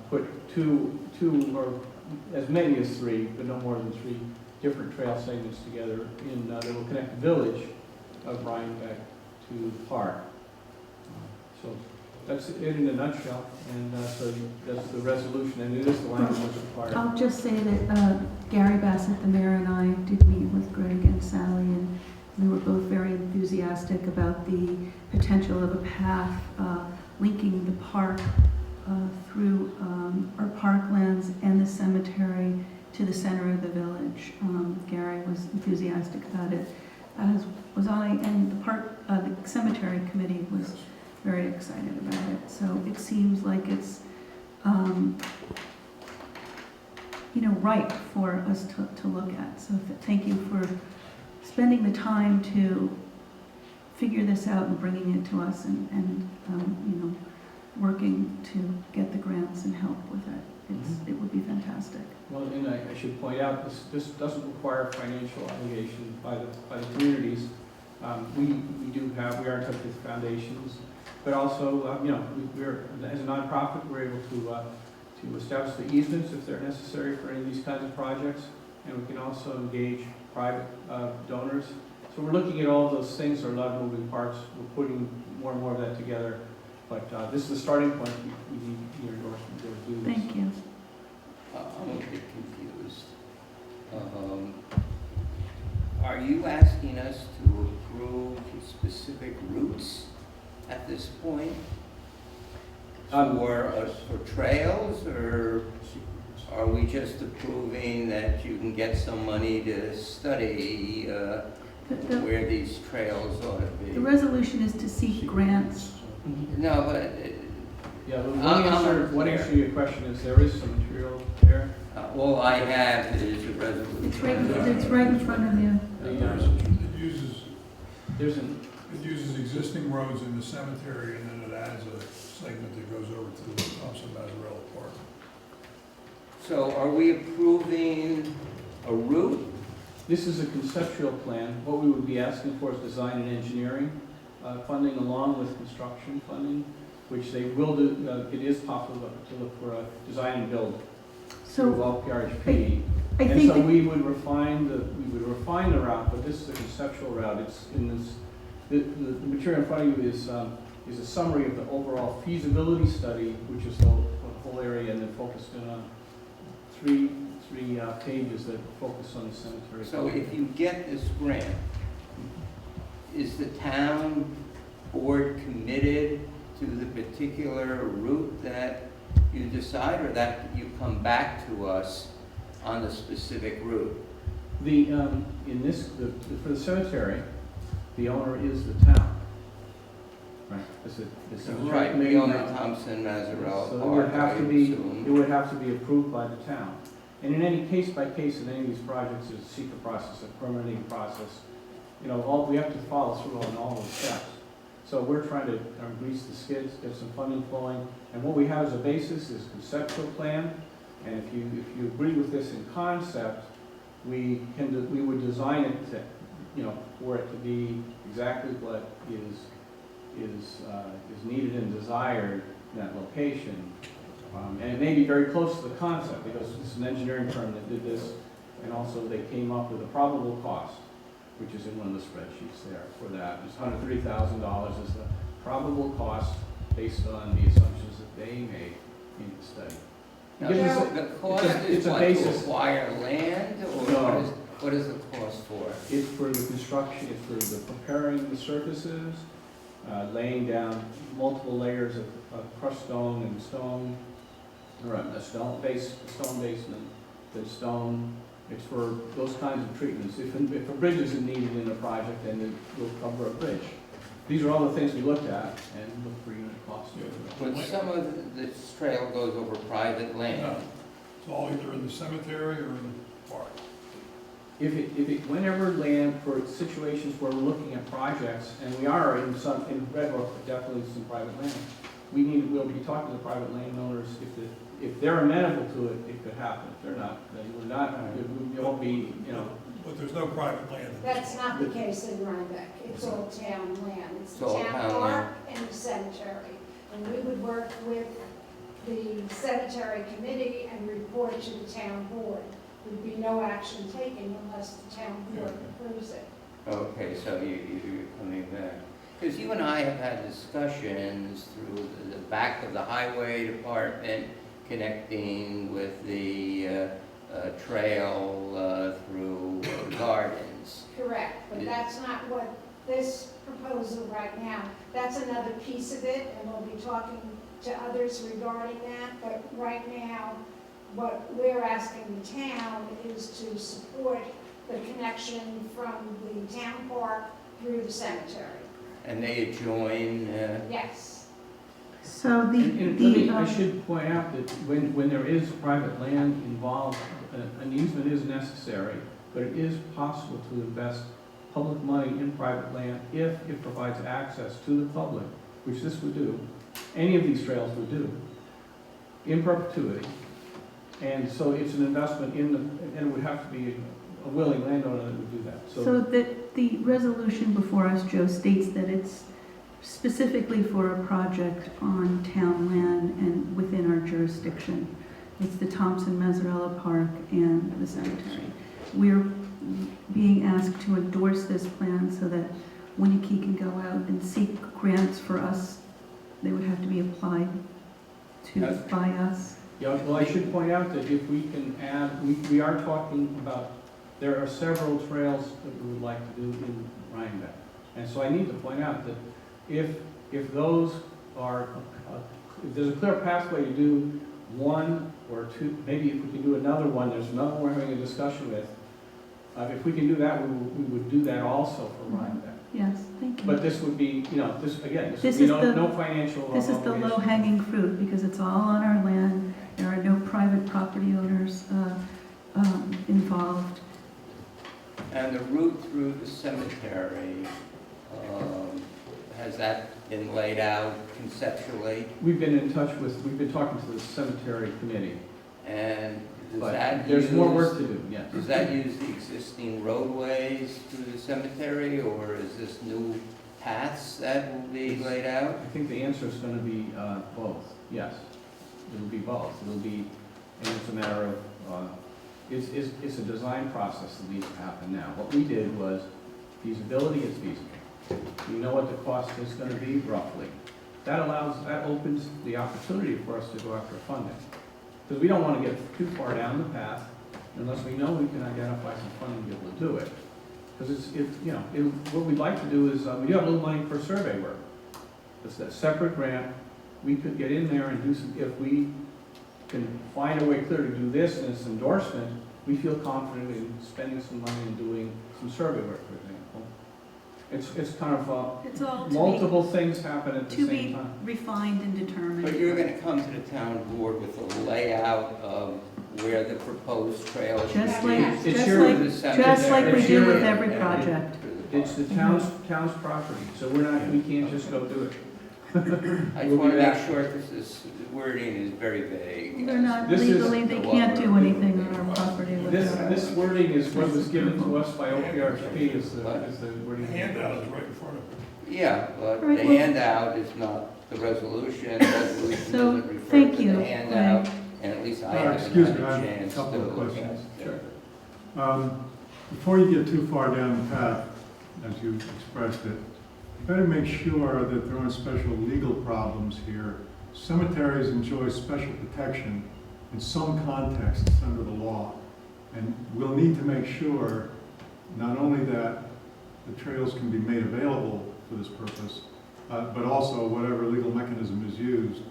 put two or as many as 3, but no more than 3 different trail segments together that will connect the village of Rhinebeck to the park. So that's it in a nutshell, and so that's the resolution, and it is the language that's required. I'll just say that Gary Bassett, the mayor, and I did meet with Greg and Sally, and we were both very enthusiastic about the potential of a path linking the park through our parklands and the cemetery to the center of the village. Gary was enthusiastic about it, as was I, and the cemetery committee was very excited about it. So it seems like it's, right for us to look at. So thank you for spending the time to figure this out and bringing it to us and working to get the grants and help with it. It would be fantastic. Well, and I should point out, this doesn't require financial obligation by the communities. We are in touch with foundations, but also, we're, as a nonprofit, we're able to establish the easements if they're necessary for any of these kinds of projects, and we can also engage private donors. So we're looking at all those things. There are a lot of moving parts. We're putting more and more of that together, but this is the starting point. We need your endorsement to do this. Thank you. I'm a bit confused. Are you asking us to approve specific routes at this point? For trails, or are we just approving that you can get some money to study where these trails ought to be? The resolution is to seek grants. No, but Yeah, one answer to your question is there is some material there. all I have is a resolution. It's right in front of you. It uses existing roads in the cemetery, and then it adds a segment that goes over to the Thompson Mazzarella Park. So are we approving a route? This is a conceptual plan. What we would be asking for is design and engineering funding along with construction funding, which they will do. It is possible to look for a design and build through LPRHP. And so we would refine the route, but this is a conceptual route. It's in this. The material in front of you is a summary of the overall feasibility study, which is the whole area, and then focused in on three pages that focus on the cemetery. So if you get this grant, is the town board committed to the particular route that you decide, or that you come back to us on the specific route? For the cemetery, the owner is the town. Right. Right, we own the Thompson Mazzarella So Park, it would have to assume. be approved by the town. And in any case by case in any of these projects, there's a secret process, a permitting process. We have to follow through on all those steps. So we're trying to grease the skids, get some funding flowing, and what we have as a basis is conceptual plan. And if you agree with this in concept, we would design it to, for it to be exactly what is needed and desired in that location. And it may be very close to the concept, because it's an engineering firm that did this, and also they came up with a probable cost. which is in one of the spreadsheets there for that. It's $130,000 is the probable cost based on the assumptions that they made in the study. Now, It gives us the cost it's is a what, to basis. acquire land, or No. what is the cost for? It's for the construction, it's for the preparing the surfaces, laying down multiple layers of crushed stone and stone, or a stone basement, the stone. It's for those kinds of treatments. If a bridge isn't needed in a project, then it will cover a bridge. These are all the things we looked at and looked for unit cost. But some of this trail goes over private No, land. it's all either in the cemetery or in the park. Whenever land for situations where we're looking at projects, and we are in Red Hook, definitely some private land, we'll be talking to the private landowners. If they're amenable to it, it could happen. If they're not, then we're not, it won't be, But there's no private land. That's not the case in Rhinebeck. It's all town land. It's the It's all town town park land. and the cemetery. And we would work with the cemetery committee and report to the town board. There'd be no action taken unless the town board approves it. Okay, so you're coming back. Because you and I have had discussions through the back of the highway department, connecting with the trail through gardens. Correct, but that's not what this proposal right now. That's another piece of it, and we'll be talking to others regarding that. But right now, what we're asking the town is to support the connection from the town park through the cemetery. And they adjoin, Yes. So I should point out that when there is private land involved, an easement is necessary, but it is possible to invest public money in private land if it provides access to the public, which this would do, any of these trails would do, in perpetuity. And so it's an investment and it would have to be a willing landowner that would do that. So the resolution before us, Joe, states that it's specifically for a project on town land and within our jurisdiction. It's the Thompson-Mazzarella Park and the cemetery. We're being asked to endorse this plan so that Winnicke can go out and seek grants for us. They would have to be applied to by us. Yeah, well, I should point out that if we can add, we are talking about, there are several trails that we would like to do in Rhinebeck. And so I need to point out that if those are, if there's a clear pathway to do one or two, maybe if we can do another one, there's another one we're having a discussion with. If we can do that, we would do that also for Rhinebeck. Yes, thank you. But this would be, this would This be is no financial. This is the obligation. low-hanging fruit because it's all on our land. There are no private property owners involved. and the route through the cemetery, has that been laid out conceptually? We've been talking to the cemetery committee, And does but that there's more work use, to do, yes. does that use the existing roadways through the cemetery, or is this new paths that will be laid out? I think the answer is going to be both, yes. It'll be both. It'll be, and it's a matter of, it's a design process that needs to happen now. What we did was feasibility is feasible. We know what the cost is going to be roughly. That opens the opportunity for us to go after funding. Because we don't want to get too far down the path unless we know we can identify some funding to be able to do it. Because what we'd like to do is, we do have a little money for survey work. It's that separate grant. We could get in there and do some, if we can find a way clear to do this and it's endorsement, we feel confident in spending some money and doing some survey work, for example. It's kind of, It's all multiple things happen at the to same be time. refined and determined. But you're gonna come to the town board with a layout of where the proposed trail should Just be. like, It's just your- like, The just like we It's do your- with every and project. through the It's the park. town's property, so we can't just go do it. I We'll just be wanna make back. sure this wording is very vague. They're not This is- legally, they can't do anything on our property This without. wording is what was given to us by OPRP is the The wording. handout is right in front of it. Yeah, but Right, the well- handout is not the resolution. The resolution So, doesn't refer thank to you, the handout, Greg. and at least I Oh, haven't excuse had me, I a have a chance to couple of look questions. at it. Sure. Before you get too far down the path, as you expressed it, you better make sure that there aren't special legal problems here. Cemeteries enjoy special protection in some contexts under the law. And we'll need to make sure not only that the trails can be made available for this purpose, but also whatever legal mechanism is used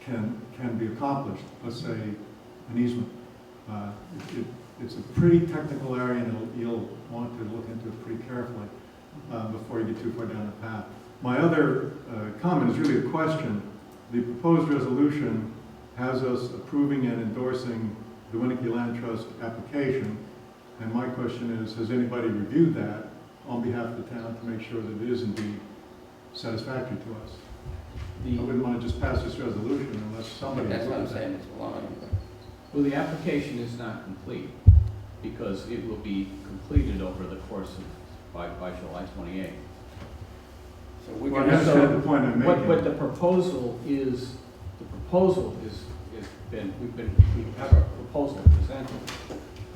can be accomplished. Let's say an easement. It's a pretty technical area, and you'll want to look into it pretty carefully before you get too far down the path. My other comment is really a question. The proposed resolution has us approving and endorsing the Winnicke Land Trust application, and my question is, has anybody reviewed that on behalf of the town to make sure that it is indeed satisfactory to us? I wouldn't want to just pass this resolution unless somebody. That's what I'm saying, it's blind. Well, the application is not complete, because it will be completed over the course of, by July 28th. So we're Well, I gonna, understand the point I'm making. What the proposal is we have a proposal presented,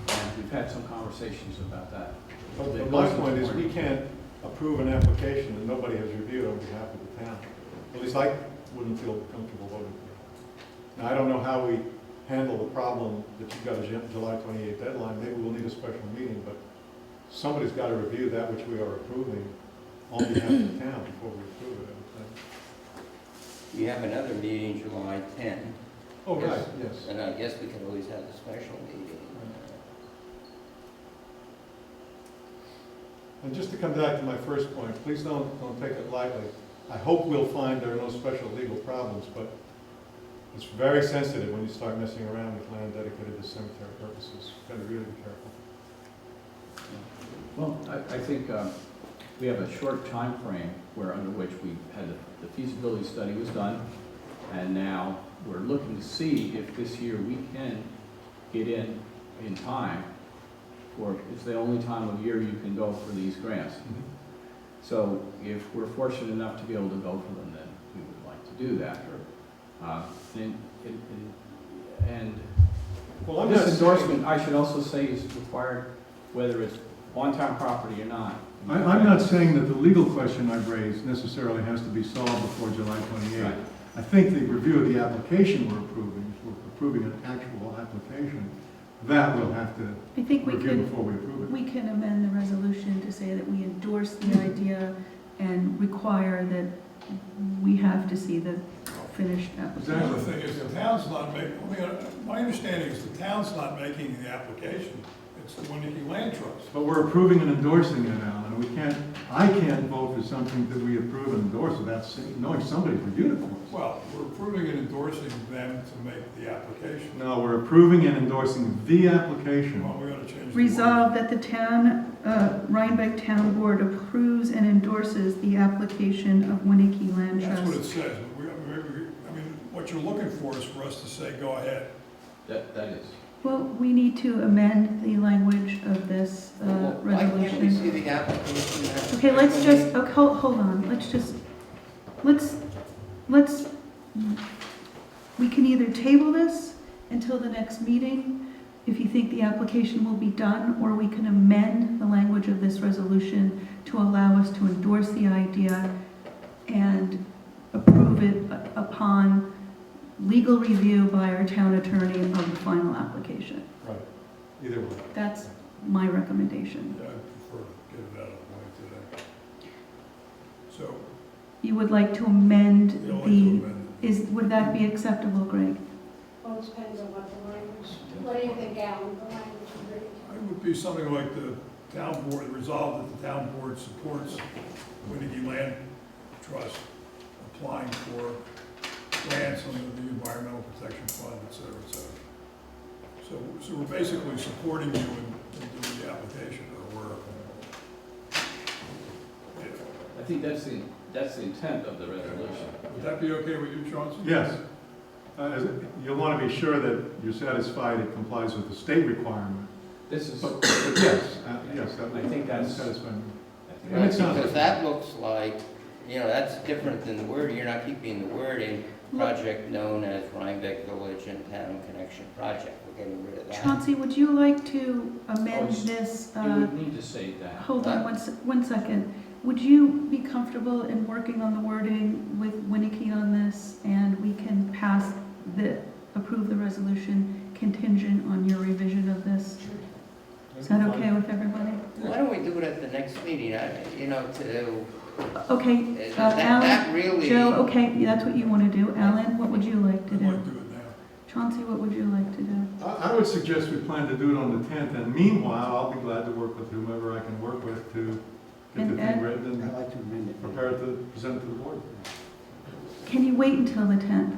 and we've had some conversations about that. But my point is, we can't approve an application that nobody has reviewed on behalf of the town. At least I wouldn't feel comfortable voting for it. Now, I don't know how we handle the problem that you've got a July 28th deadline. Maybe we'll need a special meeting, but somebody's got to review that which we are approving on behalf of the town before we approve it, I would think. we have another meeting July 10, Oh, Yes. right, yes. and I guess we could always have a special meeting. And just to come back to my first point, please don't take it lightly. I hope we'll find there are no special legal problems, but it's very sensitive when you start messing around with land dedicated to cemetery purposes. You've got to really be careful. Well, I think we have a short time frame where under which we had the feasibility study was done, and now we're looking to see if this year we can get in time for, it's the only time of year you can go for these grants. So if we're fortunate enough to be able to go for them, then we would like to do that. And Well, I'm this not endorsement, I should also say, is required whether it's on-town property or not. I'm not saying that the legal question I've raised necessarily has to be solved before July 28th. Right. I think the review of the application we're approving an actual application, that we'll have to I think we review could, before we approve it. we can amend the resolution to say that we endorse the idea and require that we have to see the finished The application. other thing is, the town's not making, my understanding is the town's not making the application, it's the Winnicke Land Trust. But we're approving and endorsing it, Alan, and I can't vote for something that we approve and endorse without knowing somebody's reviewed it for us. Well, we're approving and endorsing them to make the application. No, we're approving and endorsing the application. Well, we gotta change the word. Resolved that the town, Rhinebeck Town Board approves and endorses the application of Winnicke Land That's what it Trust. says, but I mean, what you're looking for is for us to say, go ahead. That is. Well, we need to amend the language of this Why can't we see resolution. the application? Okay, let's just, okay, hold on, let's, we can either table this until the next meeting, if you think the application will be done, or we can amend the language of this resolution to allow us to endorse the idea and approve it upon legal review by our town attorney of the final application. Right, either way. That's my recommendation. Yeah, I prefer to get it out of the way today. So, You would like to amend we'd like to the, amend it. would that be acceptable, Greg? Well, it depends on what the language, what do you think, Alan, the language would be? It would be something like the town board, resolved that the town board supports Winnicke Land Trust applying for grants under the Environmental Protection Fund, et cetera, et cetera. So we're basically supporting you in doing the application, or yeah. I think that's the intent of the resolution. Would that be okay with you, Chauncey? Yes. You'll want to be sure that you're satisfied it complies with the state requirement. This is, But yes, yes, that would I think that's- satisfy me. I think And it sounds Because like- that looks like, that's different than the word, you're not keeping the wording, project known as Rhinebeck Village and Town Connection Project. We're getting rid of that. Chauncey, would you like to amend it's- this? You would need to say that. Hold on one second. Would you be comfortable in working on the wording with Winnicky on this, and we can approve the resolution contingent on your revision of this? Is that okay with everybody? Why don't we do it at the next meeting? Okay, That Alan, really. Joe, okay, that's what you want to do. Alan, what would you like to I'd like do? to do it now. Chauncey, what would you like to do? I would suggest we plan to do it on the 10th, and meanwhile, I'll be glad to work with whomever I can work with to get the And thing Ed? written I'd and like to amend it. prepare it to present to the board. Can you wait until the 10th?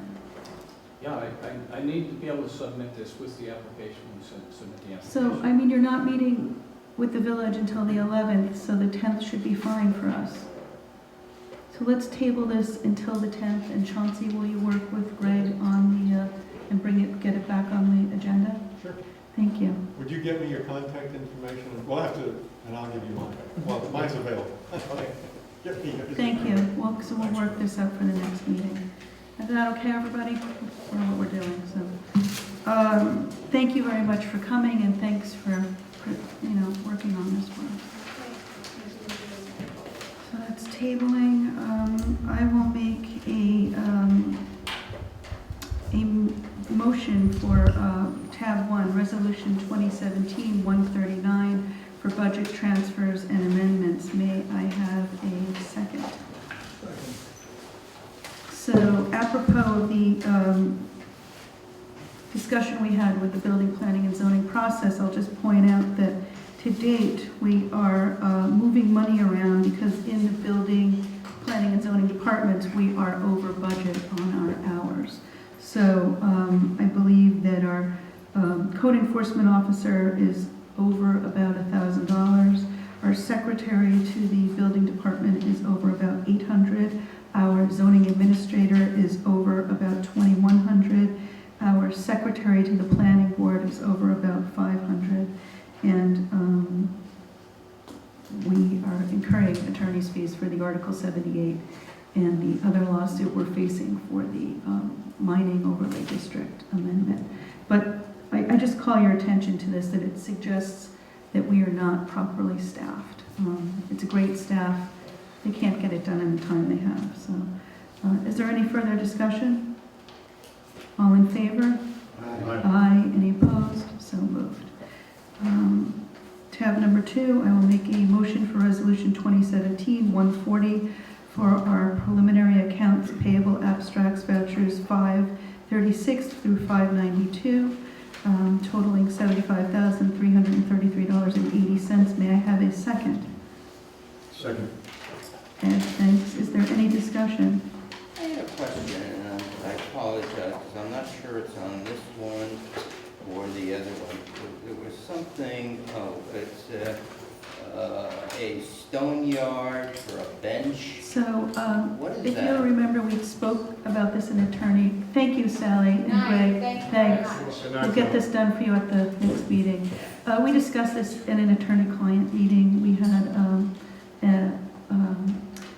Yeah, I need to be able to submit this with the application and submit the application. So, I mean, you're not meeting with the village until the 11th, so the 10th should be fine for us. So let's table this until the 10th, and Chauncey, will you work with Greg on and get it back on the agenda? Sure. Thank you. Would you get me your contact information? We'll have to, and I'll give you mine. Well, mine's available. Okay. Get me yours. Thank you. Well, so we'll work this out for the next meeting. Is that okay, everybody? For what we're doing, so. Thank you very much for coming, and thanks for working on this one. So that's tabling. I will make a motion for tab 1, resolution 2017-139 for budget transfers and amendments. May I have a second? Second. So apropos of the discussion we had with the building planning and zoning process, I'll just point out that to date, we are moving money around because in the building planning and zoning departments, we are over budget on our hours. So I believe that our code enforcement officer is over about $1,000. Our secretary to the building department is over about $800. Our zoning administrator is over about $2,100. Our secretary to the planning board is over about $500. And we are incurring attorney's fees for the Article 78 and the other lawsuit we're facing for the mining overlay district amendment. But I just call your attention to this, that it suggests that we are not properly staffed. It's a great staff. They can't get it done in the time they have. So is there any further discussion? All in favor? Aye. Aye. Any opposed? So moved. Tab number 2, I will make a motion for resolution 2017-140 for our preliminary accounts payable abstracts vouchers 536 through 592, totaling $75,333.80. May I have a second? Second. Ed, thanks. Is there any discussion? I had a question, and I apologize, because I'm not sure it's on this one or the other one. There was something, it's a stone yard for a bench. So, What is if you that? remember, we spoke about this in attorney. Thank you, Sally and Greg. Thanks. We'll get this done for you at the next meeting. We discussed this in an attorney-client meeting. We had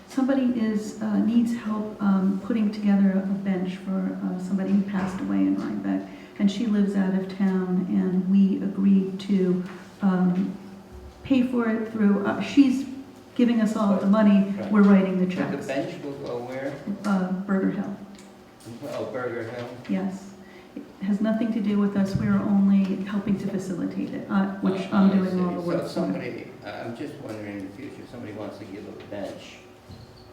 somebody needs help putting together a bench for somebody who passed away in Rhinebeck, and she lives out of town, and we agreed to pay for it through, she's giving us all of the money, Right. we're writing the But checks. the bench will go where? Burger Hill, Oh, Burger Hill? yes. It has nothing to do with us, we are only helping to facilitate it, which I'm doing all the So work for. somebody, I'm just wondering in the future, somebody wants to give a bench,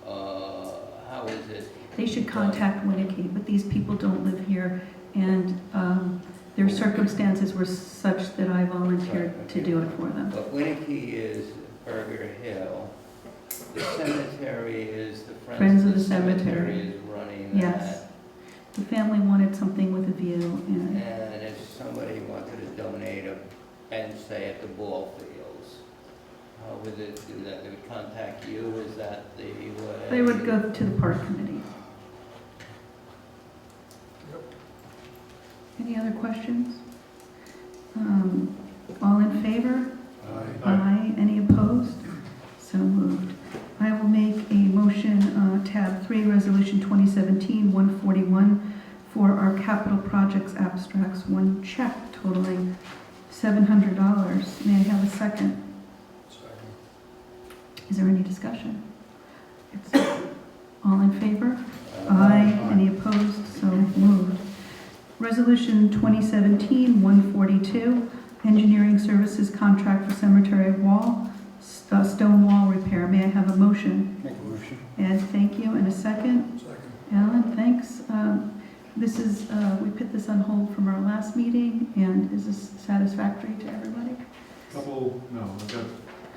how is it? They should contact Winnicky, but these people don't live here, and their circumstances were such that I volunteered to do it for them. But Winnicky is Burger Hill. The cemetery is the Friends of the Cemetery. is running that. Yes. The family wanted something with a view, and And if somebody wanted to donate a bench, say at the ball fields, how would it do that? They would contact you, is that the way? they would go to the park committee. Any other questions? All in favor? Aye. Any opposed? So moved. I will make a motion, tab 3, resolution 2017-141 projects abstracts, one check totaling $700. May I have a second? Is there any discussion? All in favor? Aye. Any opposed? So moved. Resolution 2017-142, engineering services contract for cemetery wall, stone wall repair. May I have a motion? Make a motion. Ed, thank you. And a second? Second. Alan, thanks. This is, we put this on hold from our last meeting, and is this satisfactory to everybody? I've got a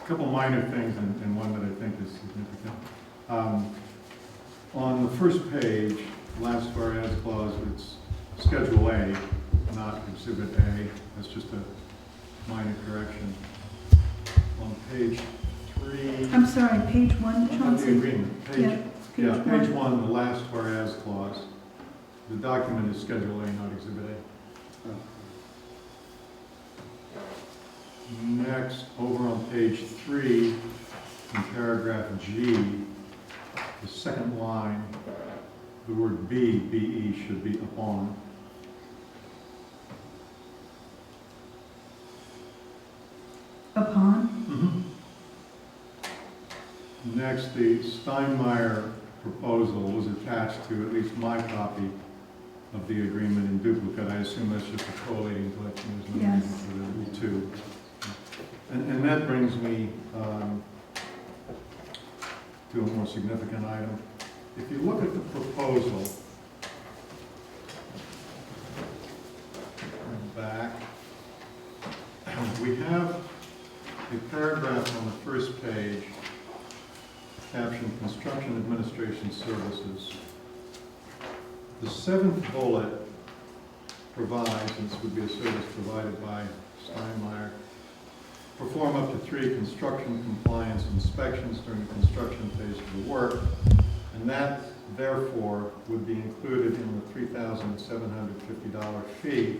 couple minor things and one that I think is significant. On the first page, last whereas clause, it's Schedule A, not Exhibit A. That's just a minor correction. On page 3. I'm sorry, page 1, Of the Chauncey? agreement. Yeah, Page 1, the last whereas clause. The document is Schedule A, not Exhibit A. Next, over on page 3, in paragraph G, the second line, the word BE should be upon. Upon? Next, the Steinmeier proposal was attached to at least my copy of the agreement in duplicate. I assume that's just a collating collection. There's no Yes. reason for the two. And that brings me to a more significant item. If you look at the proposal, back, we have a paragraph on the first page captioned Construction Administration Services. The 7th bullet provides, and this would be a service provided by Steinmeier, perform up to 3 construction compliance inspections during the construction phase of the work, and that, therefore, would be included in the $3,750 fee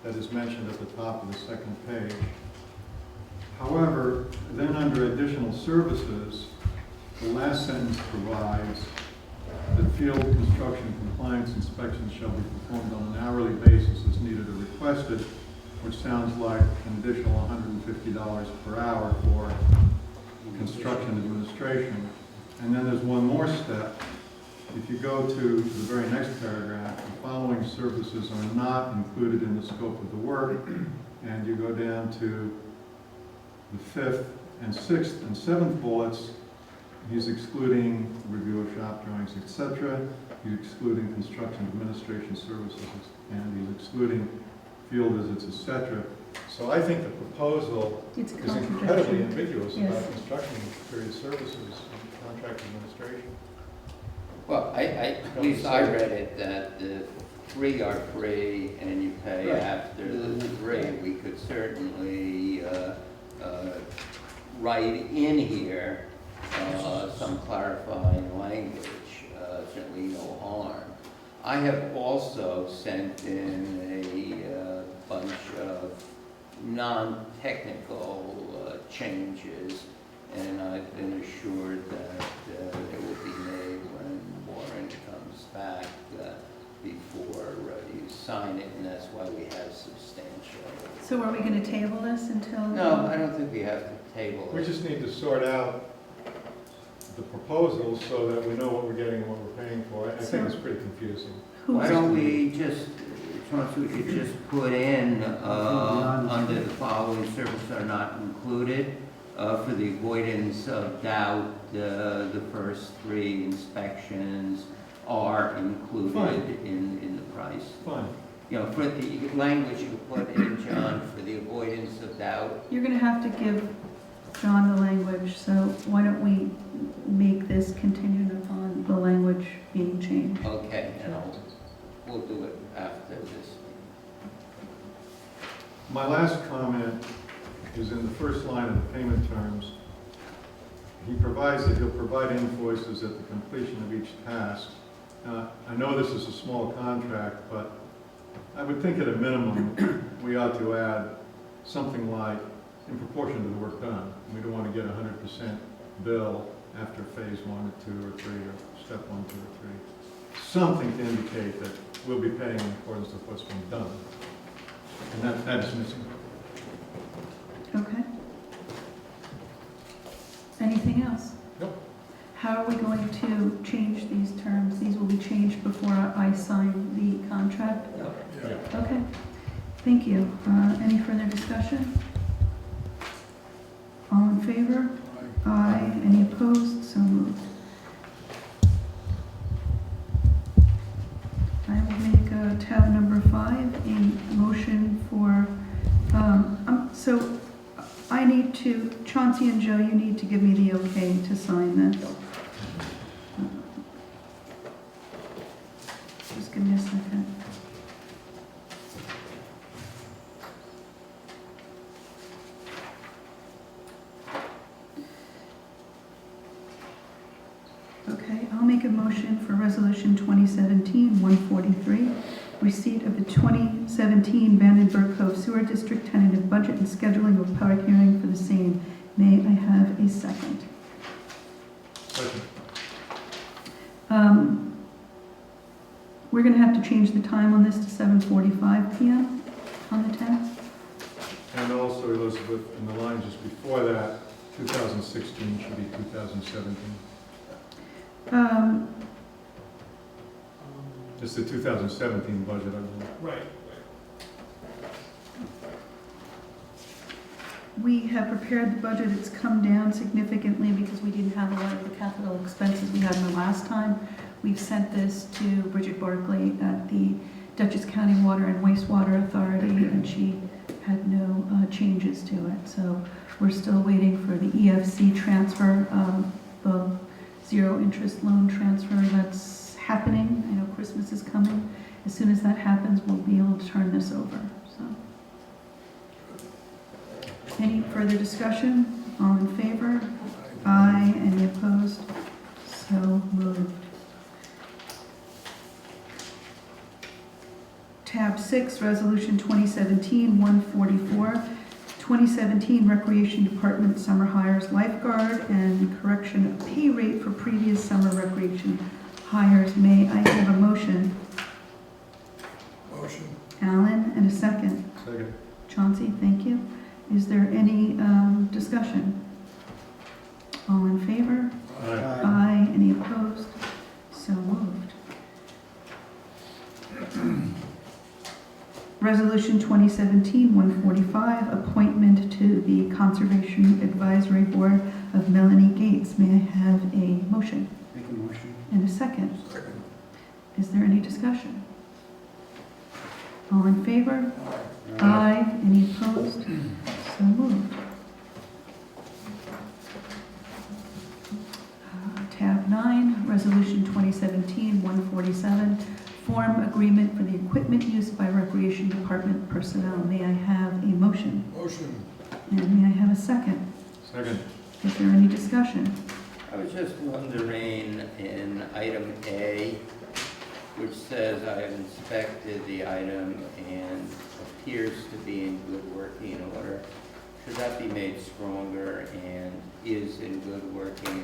that is mentioned at the top of the second page. However, then under additional services, the last sentence provides that field construction compliance inspections shall be performed on an hourly basis as needed or requested, which sounds like an additional $150 per hour for construction administration. And then there's one more step. If you go to the very next paragraph, the following services are not included in the scope of the work, and you go down to the 5th and 6th and 7th bullets. He's excluding review of shop drawings, etc. He's excluding construction administration services, and he's excluding field visits, etc. So I think the proposal It's a is incredibly contradiction. ambiguous Yes. about construction period services and contract administration. Well, at least I read it that the 3 are free and you pay Right. after the 3. We could certainly write in here some clarifying language, certainly no harm. I have also sent in a bunch of non-technical changes, and I've been assured that they will be made when Warren comes back before you sign it, and that's why we have substantial. So are we going to table this until? No, I don't think we have to table We it. just need to sort out the proposals so that we know what we're getting and what we're paying for. I think it's pretty confusing. Why don't we just, Chauncey, we could just put in, under the following services are not included, for the avoidance of doubt, the first 3 inspections are included Fine. in the price. Fine. You know, for the language you put in, John, for the avoidance of doubt. You're going to have to give John the language, so why don't we make this contingent upon the language being changed? Okay, and we'll do it after this. My last comment is in the first line of the payment terms. He provides that he'll provide invoices at the completion of each task. I know this is a small contract, but I would think at a minimum, we ought to add something like, in proportion to the work done. We don't want to get 100% bill after phase 1 or 2 or 3, or step 1, 2, or 3. something to indicate that we'll be paying in accordance with what's being done. And that is missing. Okay. Anything else? Nope. How are we going to change these terms? These will be changed before I sign the contract? Yeah. Okay, thank you. Any further discussion? All in favor? Aye. Any opposed? So moved. I will make tab number 5 a motion for, so I need to, Chauncey and Joe, you need to give me the okay to sign this. Just give me a second. Okay, I'll make a motion for Resolution 2017-143, receipt of the 2017 Vandenberg Cove Sewer District tentative budget and scheduling of public hearing for the same. May I have a second? Second. We're going to have to change the time on this to 7:45 p.m. on the 10th. And also, Elizabeth, in the line just before that, 2016 should be 2017. It's the 2017 budget, I believe. Right. We have prepared the budget. It's come down significantly because we didn't have a lot of the capital expenses we had in the last time. We've sent this to Bridget Barkley at the Dutchess County Water and Wastewater Authority, and she had no changes to it. So we're still waiting for the EFC transfer, the zero interest loan transfer that's happening. I know Christmas is coming. As soon as that happens, we'll be able to turn this over. So, any further discussion? All in favor? Aye. Any opposed? So moved. Tab 6, Resolution 2017-144, 2017 Recreation Department Summer Hires Lifeguard and correction of pay rate for previous summer recreation hires. May I have a motion? Motion. Alan, and a second. Second. Chauncey, thank you. Is there any discussion? All in favor? Aye. Aye. Any opposed? So moved. Resolution 2017-145, appointment to the Conservation Advisory Board of Melanie Gates. May I have a motion Make a motion. and a second? Second. Is there any discussion? All in favor? Aye. Aye. Any opposed? So moved. Tab 9, Resolution 2017-147, form agreement for the equipment used by Recreation Department personnel. May I have a motion? Motion. And may I have a second? Second. Is there any discussion? I was just wondering in item A, which says I have inspected the item and appears to be in good working order. Should that be made stronger and is in good working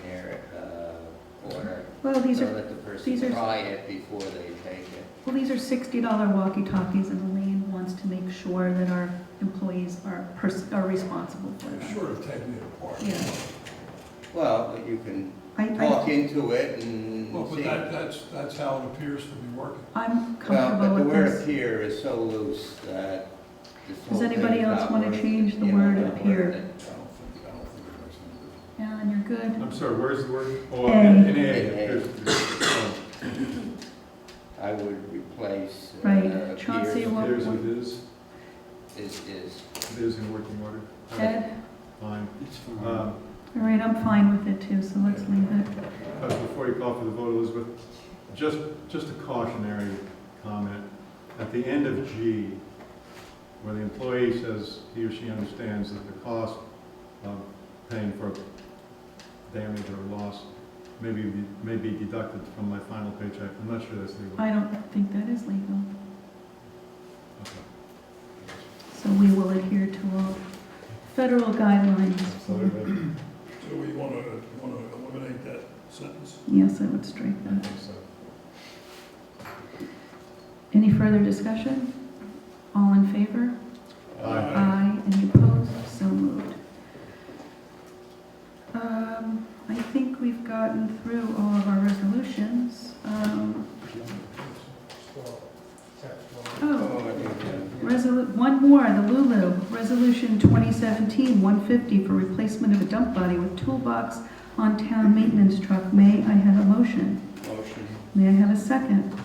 order? Well, these So are, that the these person are- try it before they take it. well, these are $60 walkie-talkies, and Elaine wants to make sure that our employees are responsible for I'm them. short of taking it apart. Yeah. Well, but you can I, talk into it and Well, but see. that's how it appears to be working. I'm Well, comfortable but the with word this. appear is so loose that this Does whole anybody thing's else not wanna worth it, change the you know, word not worth appear? it. I don't think it makes any difference. Alan, you're good? I'm sorry, where's the word? Oh, A. in A. A. There's- oh, I would replace. Right. Chauncey, appears what- There's it is. is. It is in working order. Ed? Fine. It's fine. All right, I'm fine with it too, so let's leave it. Before you call for the vote, Elizabeth, just a cautionary comment. At the end of G, where the employee says he or she understands that the cost of paying for damage or loss may be deducted from my final paycheck. I'm not sure that's legal. I don't think that is legal. Okay. So we will adhere to all federal guidelines. Absolutely. So we want to eliminate that sentence? Yes, I would strike I that. think so. Any further discussion? All in favor? Aye. Aye. Any opposed? So moved. I think we've gotten through all of our resolutions. One more, the Lulu, Resolution 2017-150 for replacement of a dump body with toolbox on town maintenance truck. May I have a motion? Motion. May I have a second?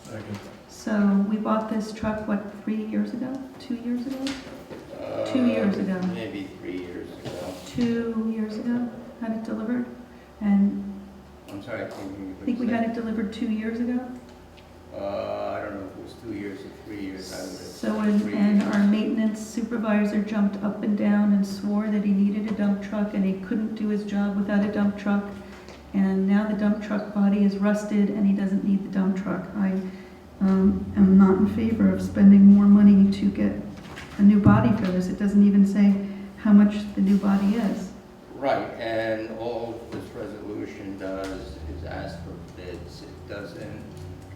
Second. So we bought this truck, what, 3 years ago? 2 years ago? 2 years ago. Maybe 3 years ago. 2 years ago, had it delivered? And I'm sorry, I can't hear you. I think we had it delivered 2 years ago? I don't know if it was 2 years or 3 years. I would have So, said 3 and years. our maintenance supervisor jumped up and down and swore that he needed a dump truck and he couldn't do his job without a dump truck. And now the dump truck body is rusted and he doesn't need the dump truck. I am not in favor of spending more money to get a new body for this. It doesn't even say how much the new body is. Right, and all this resolution does is ask for bids. It doesn't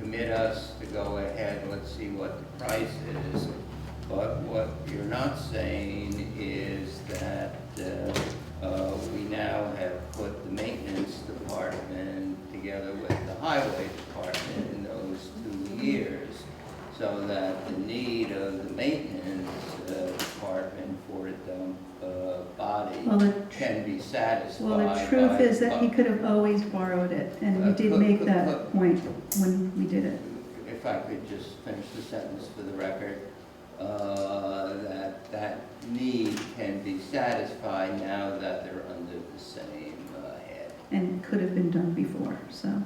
commit us to go ahead, let's see what the price is. But what you're not saying is that we now have put the maintenance department together with the highway department in those 2 years, so that the need of the maintenance department for a dump body can be satisfied. Well, the truth by- is that he could have always borrowed it, and we did make that point when we did it. If I could just finish the sentence for the record, that need can be satisfied now that they're under the same head. And could have been done before, so.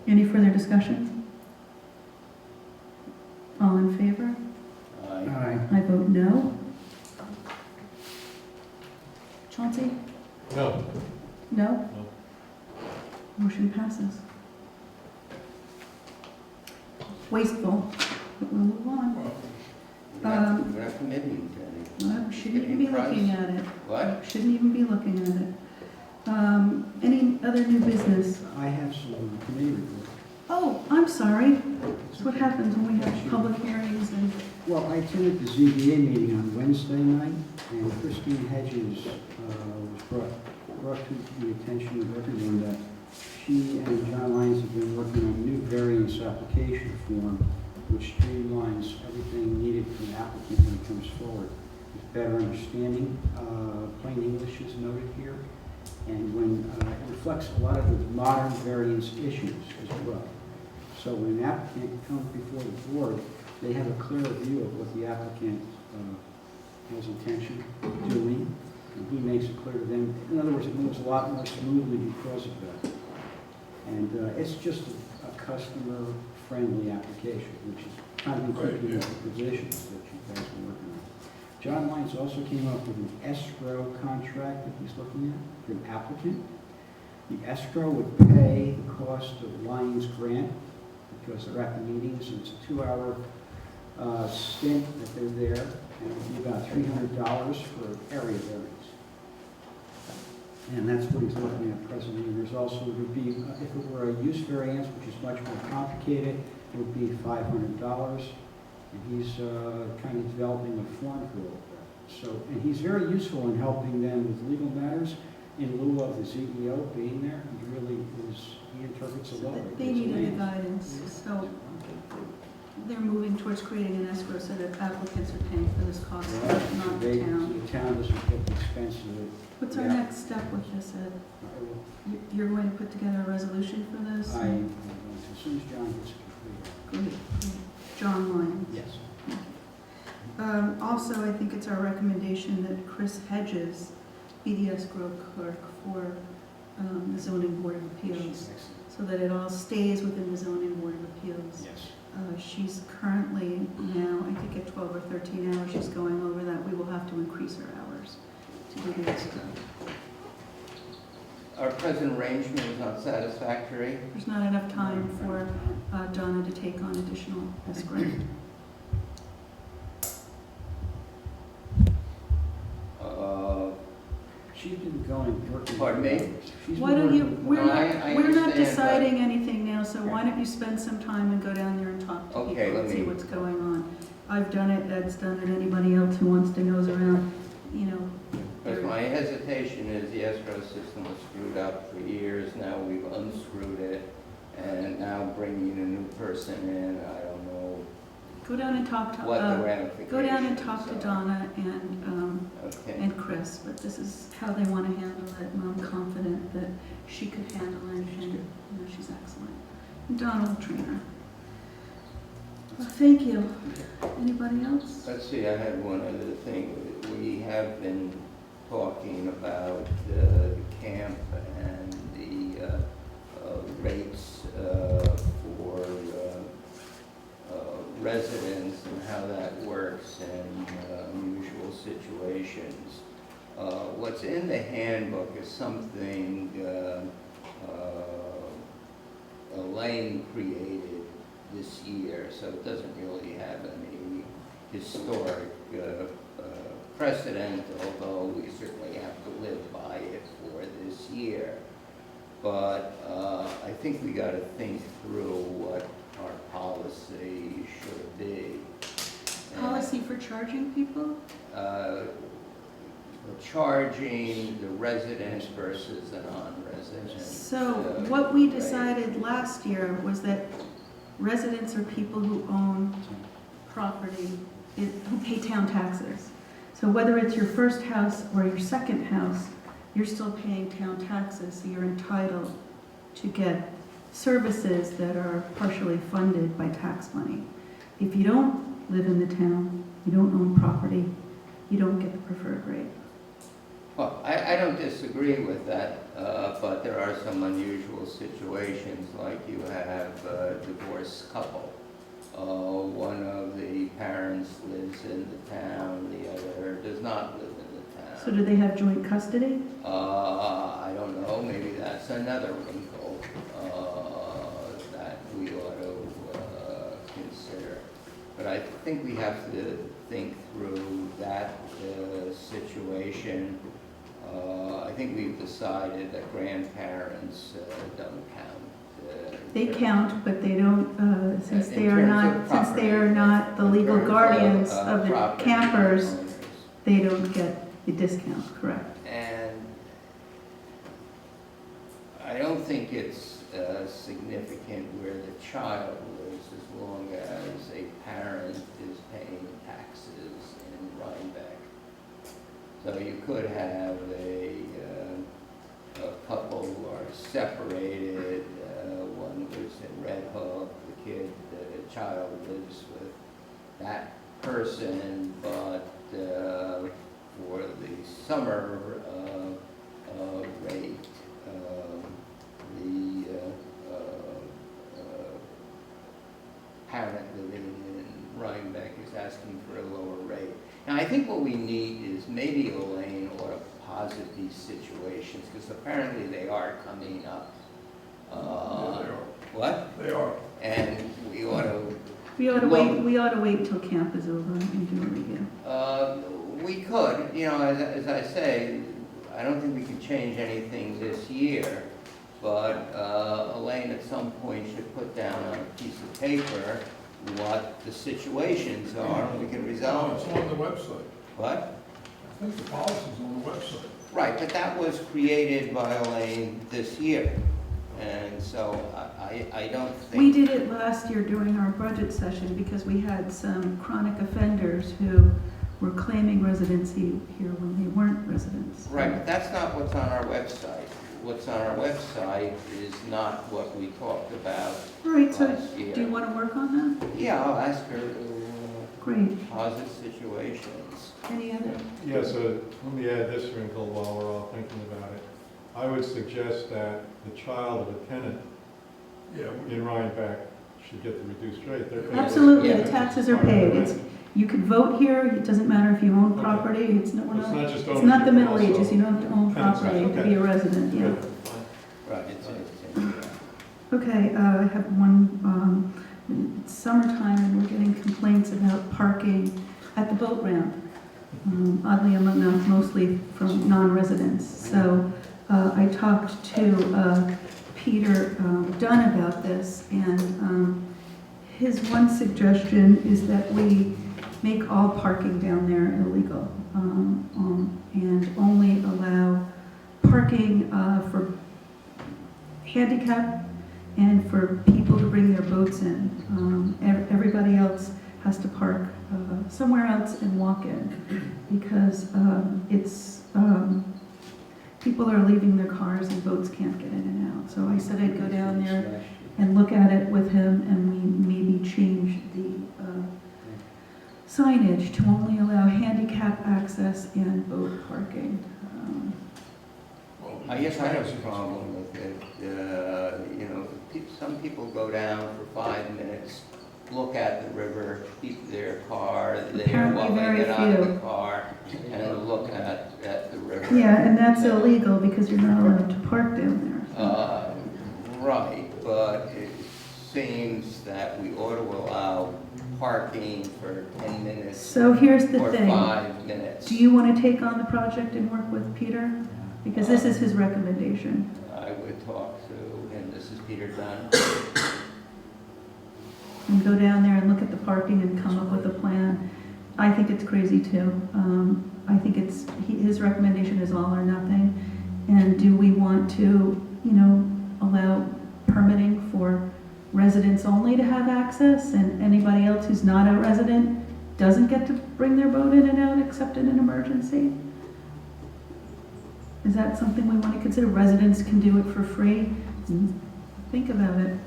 Any further discussion? All in favor? Aye. I vote no. Chauncey? No. No? Motion passes. Wasteful, but we'll move on. Well, We're not committing to anything. Well, shouldn't even be looking at it. What? Shouldn't even be looking at it. Any other new business? I have some committee reports. Oh, I'm sorry. That's what happens when we have public hearings and, Well, I attended the ZBA meeting on Wednesday night, and Christine Hedges was brought to the attention of everyone that she and John Lyons have been working on a new variance application form, which streamlines everything needed for an applicant when it comes forward. With better understanding, plain English is noted here, and when it reflects a lot of the modern variance issues as well. So when an applicant comes before the board, they have a clear view of what the applicant has intention of doing, and he makes it clear to them. In other words, it moves a lot more smoothly because of that. And it's just a customer-friendly application, which is kind of in keeping with the positions that you guys are working on. John Lyons also came up with an escrow contract that he's looking at for an applicant. The escrow would pay the cost of Lyons' grant because they're at the meetings, and it's a 2-hour stint that they're there, and it would be about $300 for an area variance. And that's what he's looking at presently. And there's also, would be, if it were a use variance, which is much more complicated, it would be $500. And he's kind of developing a form for all of that. So, and he's very useful in helping them with legal matters in lieu of the CEO being there. He really is, he interprets the law. they needed a guidance, so they're moving towards creating an escrow so that applicants are paying for this cost, not the town. The town doesn't get the expense of it. What's our next step with this, Ed? You're going to put together a resolution for this? As soon as John gets completed. Great. John Lyons. Yes. Also, I think it's our recommendation that Chris Hedges be the escrow clerk for the zoning board of appeals, so that it all stays within the zoning board of appeals. Yes. She's currently now, I think at 12 or 13 hours, she's going over that. We will have to increase her hours to do the escrow. Our present arrangement is not satisfactory. There's not enough time for Donna to take on additional escrow. She's been working. Pardon me? She's been Why don't you, working- We're No, not, I we're not understand, deciding anything now now, so why don't you spend some time and go down there and talk to Okay, people let and see me- what's going on. I've done it, Ed's done it, anybody else who wants to nose around, you know. Because my hesitation is the escrow system was screwed up for years, now we've unscrewed it, and now bringing a new person in, I don't know Go down and talk to, what the ramifications go down and talk to are. Donna and Okay, Chris, but this is how they want to handle it, and I'm confident that she could handle it, and, you know, she's excellent. And Donna will train her. Well, thank you. Anybody else? let's see, I had one other thing. We have been talking about the camp and the rates for residents and how that works in unusual situations. What's in the handbook is something Elaine created this year, so it doesn't really have any historic precedent, although we certainly have to live by it for this year. But I think we got to think through what our policy should be. Policy for charging people? Charging the residents versus the non-residents. So what we decided last year was that residents are people who own property, who pay town taxes. So whether it's your first house or your second house, you're still paying town taxes, so you're entitled to get services that are partially funded by tax money. If you don't live in the town, you don't own property, you don't get the preferred rate. Well, I don't disagree with that, but there are some unusual situations, like you have a divorced couple. One of the parents lives in the town, the other does not live in the town. So do they have joint custody? I don't know, maybe that's another wrinkle that we ought to consider. But I think we have to think through that situation. I think we've decided that grandparents don't count. They count, but they don't, since In they are terms of not, since they are property, not the in legal terms guardians of the property campers, owners. they don't get the discount, correct? And I don't think it's significant where the child lives as long as a parent is paying taxes in Rhinebeck. So you could have a couple who are separated, one lives in Red Hook, the child lives with that person, but for the summer rate, the parent living in Rhinebeck is asking for a lower rate. Now, I think what we need is maybe Elaine ought to posit these situations, because apparently they are coming up. Yeah, they are. What? They are. And we ought to We ought to wait till camp is over and do a review. we could, you know, as I say, I don't think we can change anything this year, but Elaine at some point should put down on a piece of paper what the situations are, and we can resolve It's it. on the website. What? I think the policy's on the website. Right, but that was created by Elaine this year, and so I don't think... We did it last year during our budget session because we had some chronic offenders who were claiming residency here when they weren't residents. Right, but that's not what's on our website. What's on our website is not what we talked about All right, so last year. do you want to work on that? Yeah, I'll ask her to Great. posit situations. Any other? Yeah, so let me add this wrinkle while we're all thinking about it. I would suggest that the child of a tenant Yeah, in Rhinebeck should get the reduced rate. They're paying- Absolutely, Yeah. the taxes are paid. It's, you could vote here, it doesn't matter if you own Okay. property, it's not, It's not just it's not the ownership, Middle also Ages, you don't have to own tenants. property to Okay. be a resident, yeah. Good. Right, it's Okay, I have one, it's summertime and we're getting complaints about parking at the boat ramp. Oddly enough, mostly from non-residents. So I talked to Peter Dunn about this, and his one suggestion is that we make all parking down there illegal, and only allow parking for handicap and for people to bring their boats in. Everybody else has to park somewhere else and walk in, because people are leaving their cars and boats can't get in and out. So I said I'd go down there and look at it with him, and we maybe change the signage to only allow handicap access and boat parking. I guess I have a problem with it. You know, some people go down for 5 minutes, look at the river, keep their car there Apparently while they very get out of few. the car, and look at the river. Yeah, and that's illegal because you're not allowed to park down there. Right, but it seems that we ought to allow parking for 10 minutes So here's the or thing. 5 minutes. Do you want to take on the project and work with Peter? Because this is his recommendation. I would talk to, and this is Peter Dunn. And go down there and look at the parking and come up with a plan. I think it's crazy too. I think his recommendation is all or nothing. And do we want to, allow permitting for residents only to have access, and anybody else who's not a resident doesn't get to bring their boat in and out except in an emergency? Is that something we want to consider? Residents can do it for free? Think about it.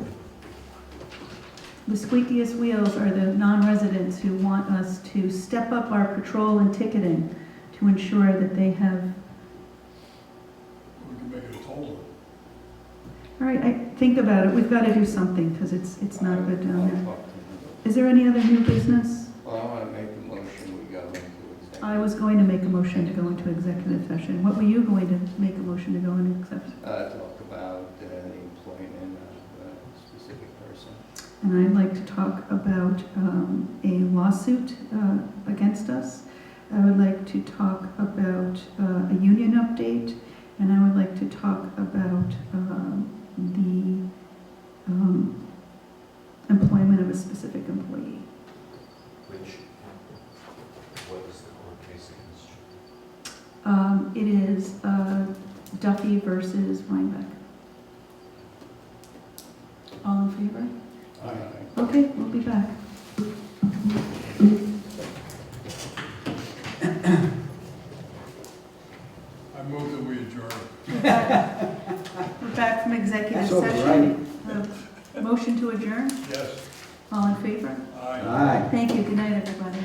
The squeakiest wheels are the non-residents who want us to step up our patrol and ticketing to ensure that they have. We can make it a toll. All right, think about it. We've got to do something because it's not good down I'll there. talk to him. Is there any other new business? Well, I want to make a motion, we go into executive. I was going to make a motion to go into executive session. What were you going to make a motion to go into executive? Talk about the employment of a specific person. And I'd like to talk about a lawsuit against us. I would like to talk about a union update, and I would like to talk about the employment of a specific employee. What is the court case against you? It is Duffy versus Rhinebeck. All in favor? Okay, we'll be back. I move that we adjourn. We're back from executive That's over, session. Motion to adjourn? Yes. All in favor? Aye. Aye. Thank you. Good night, everybody.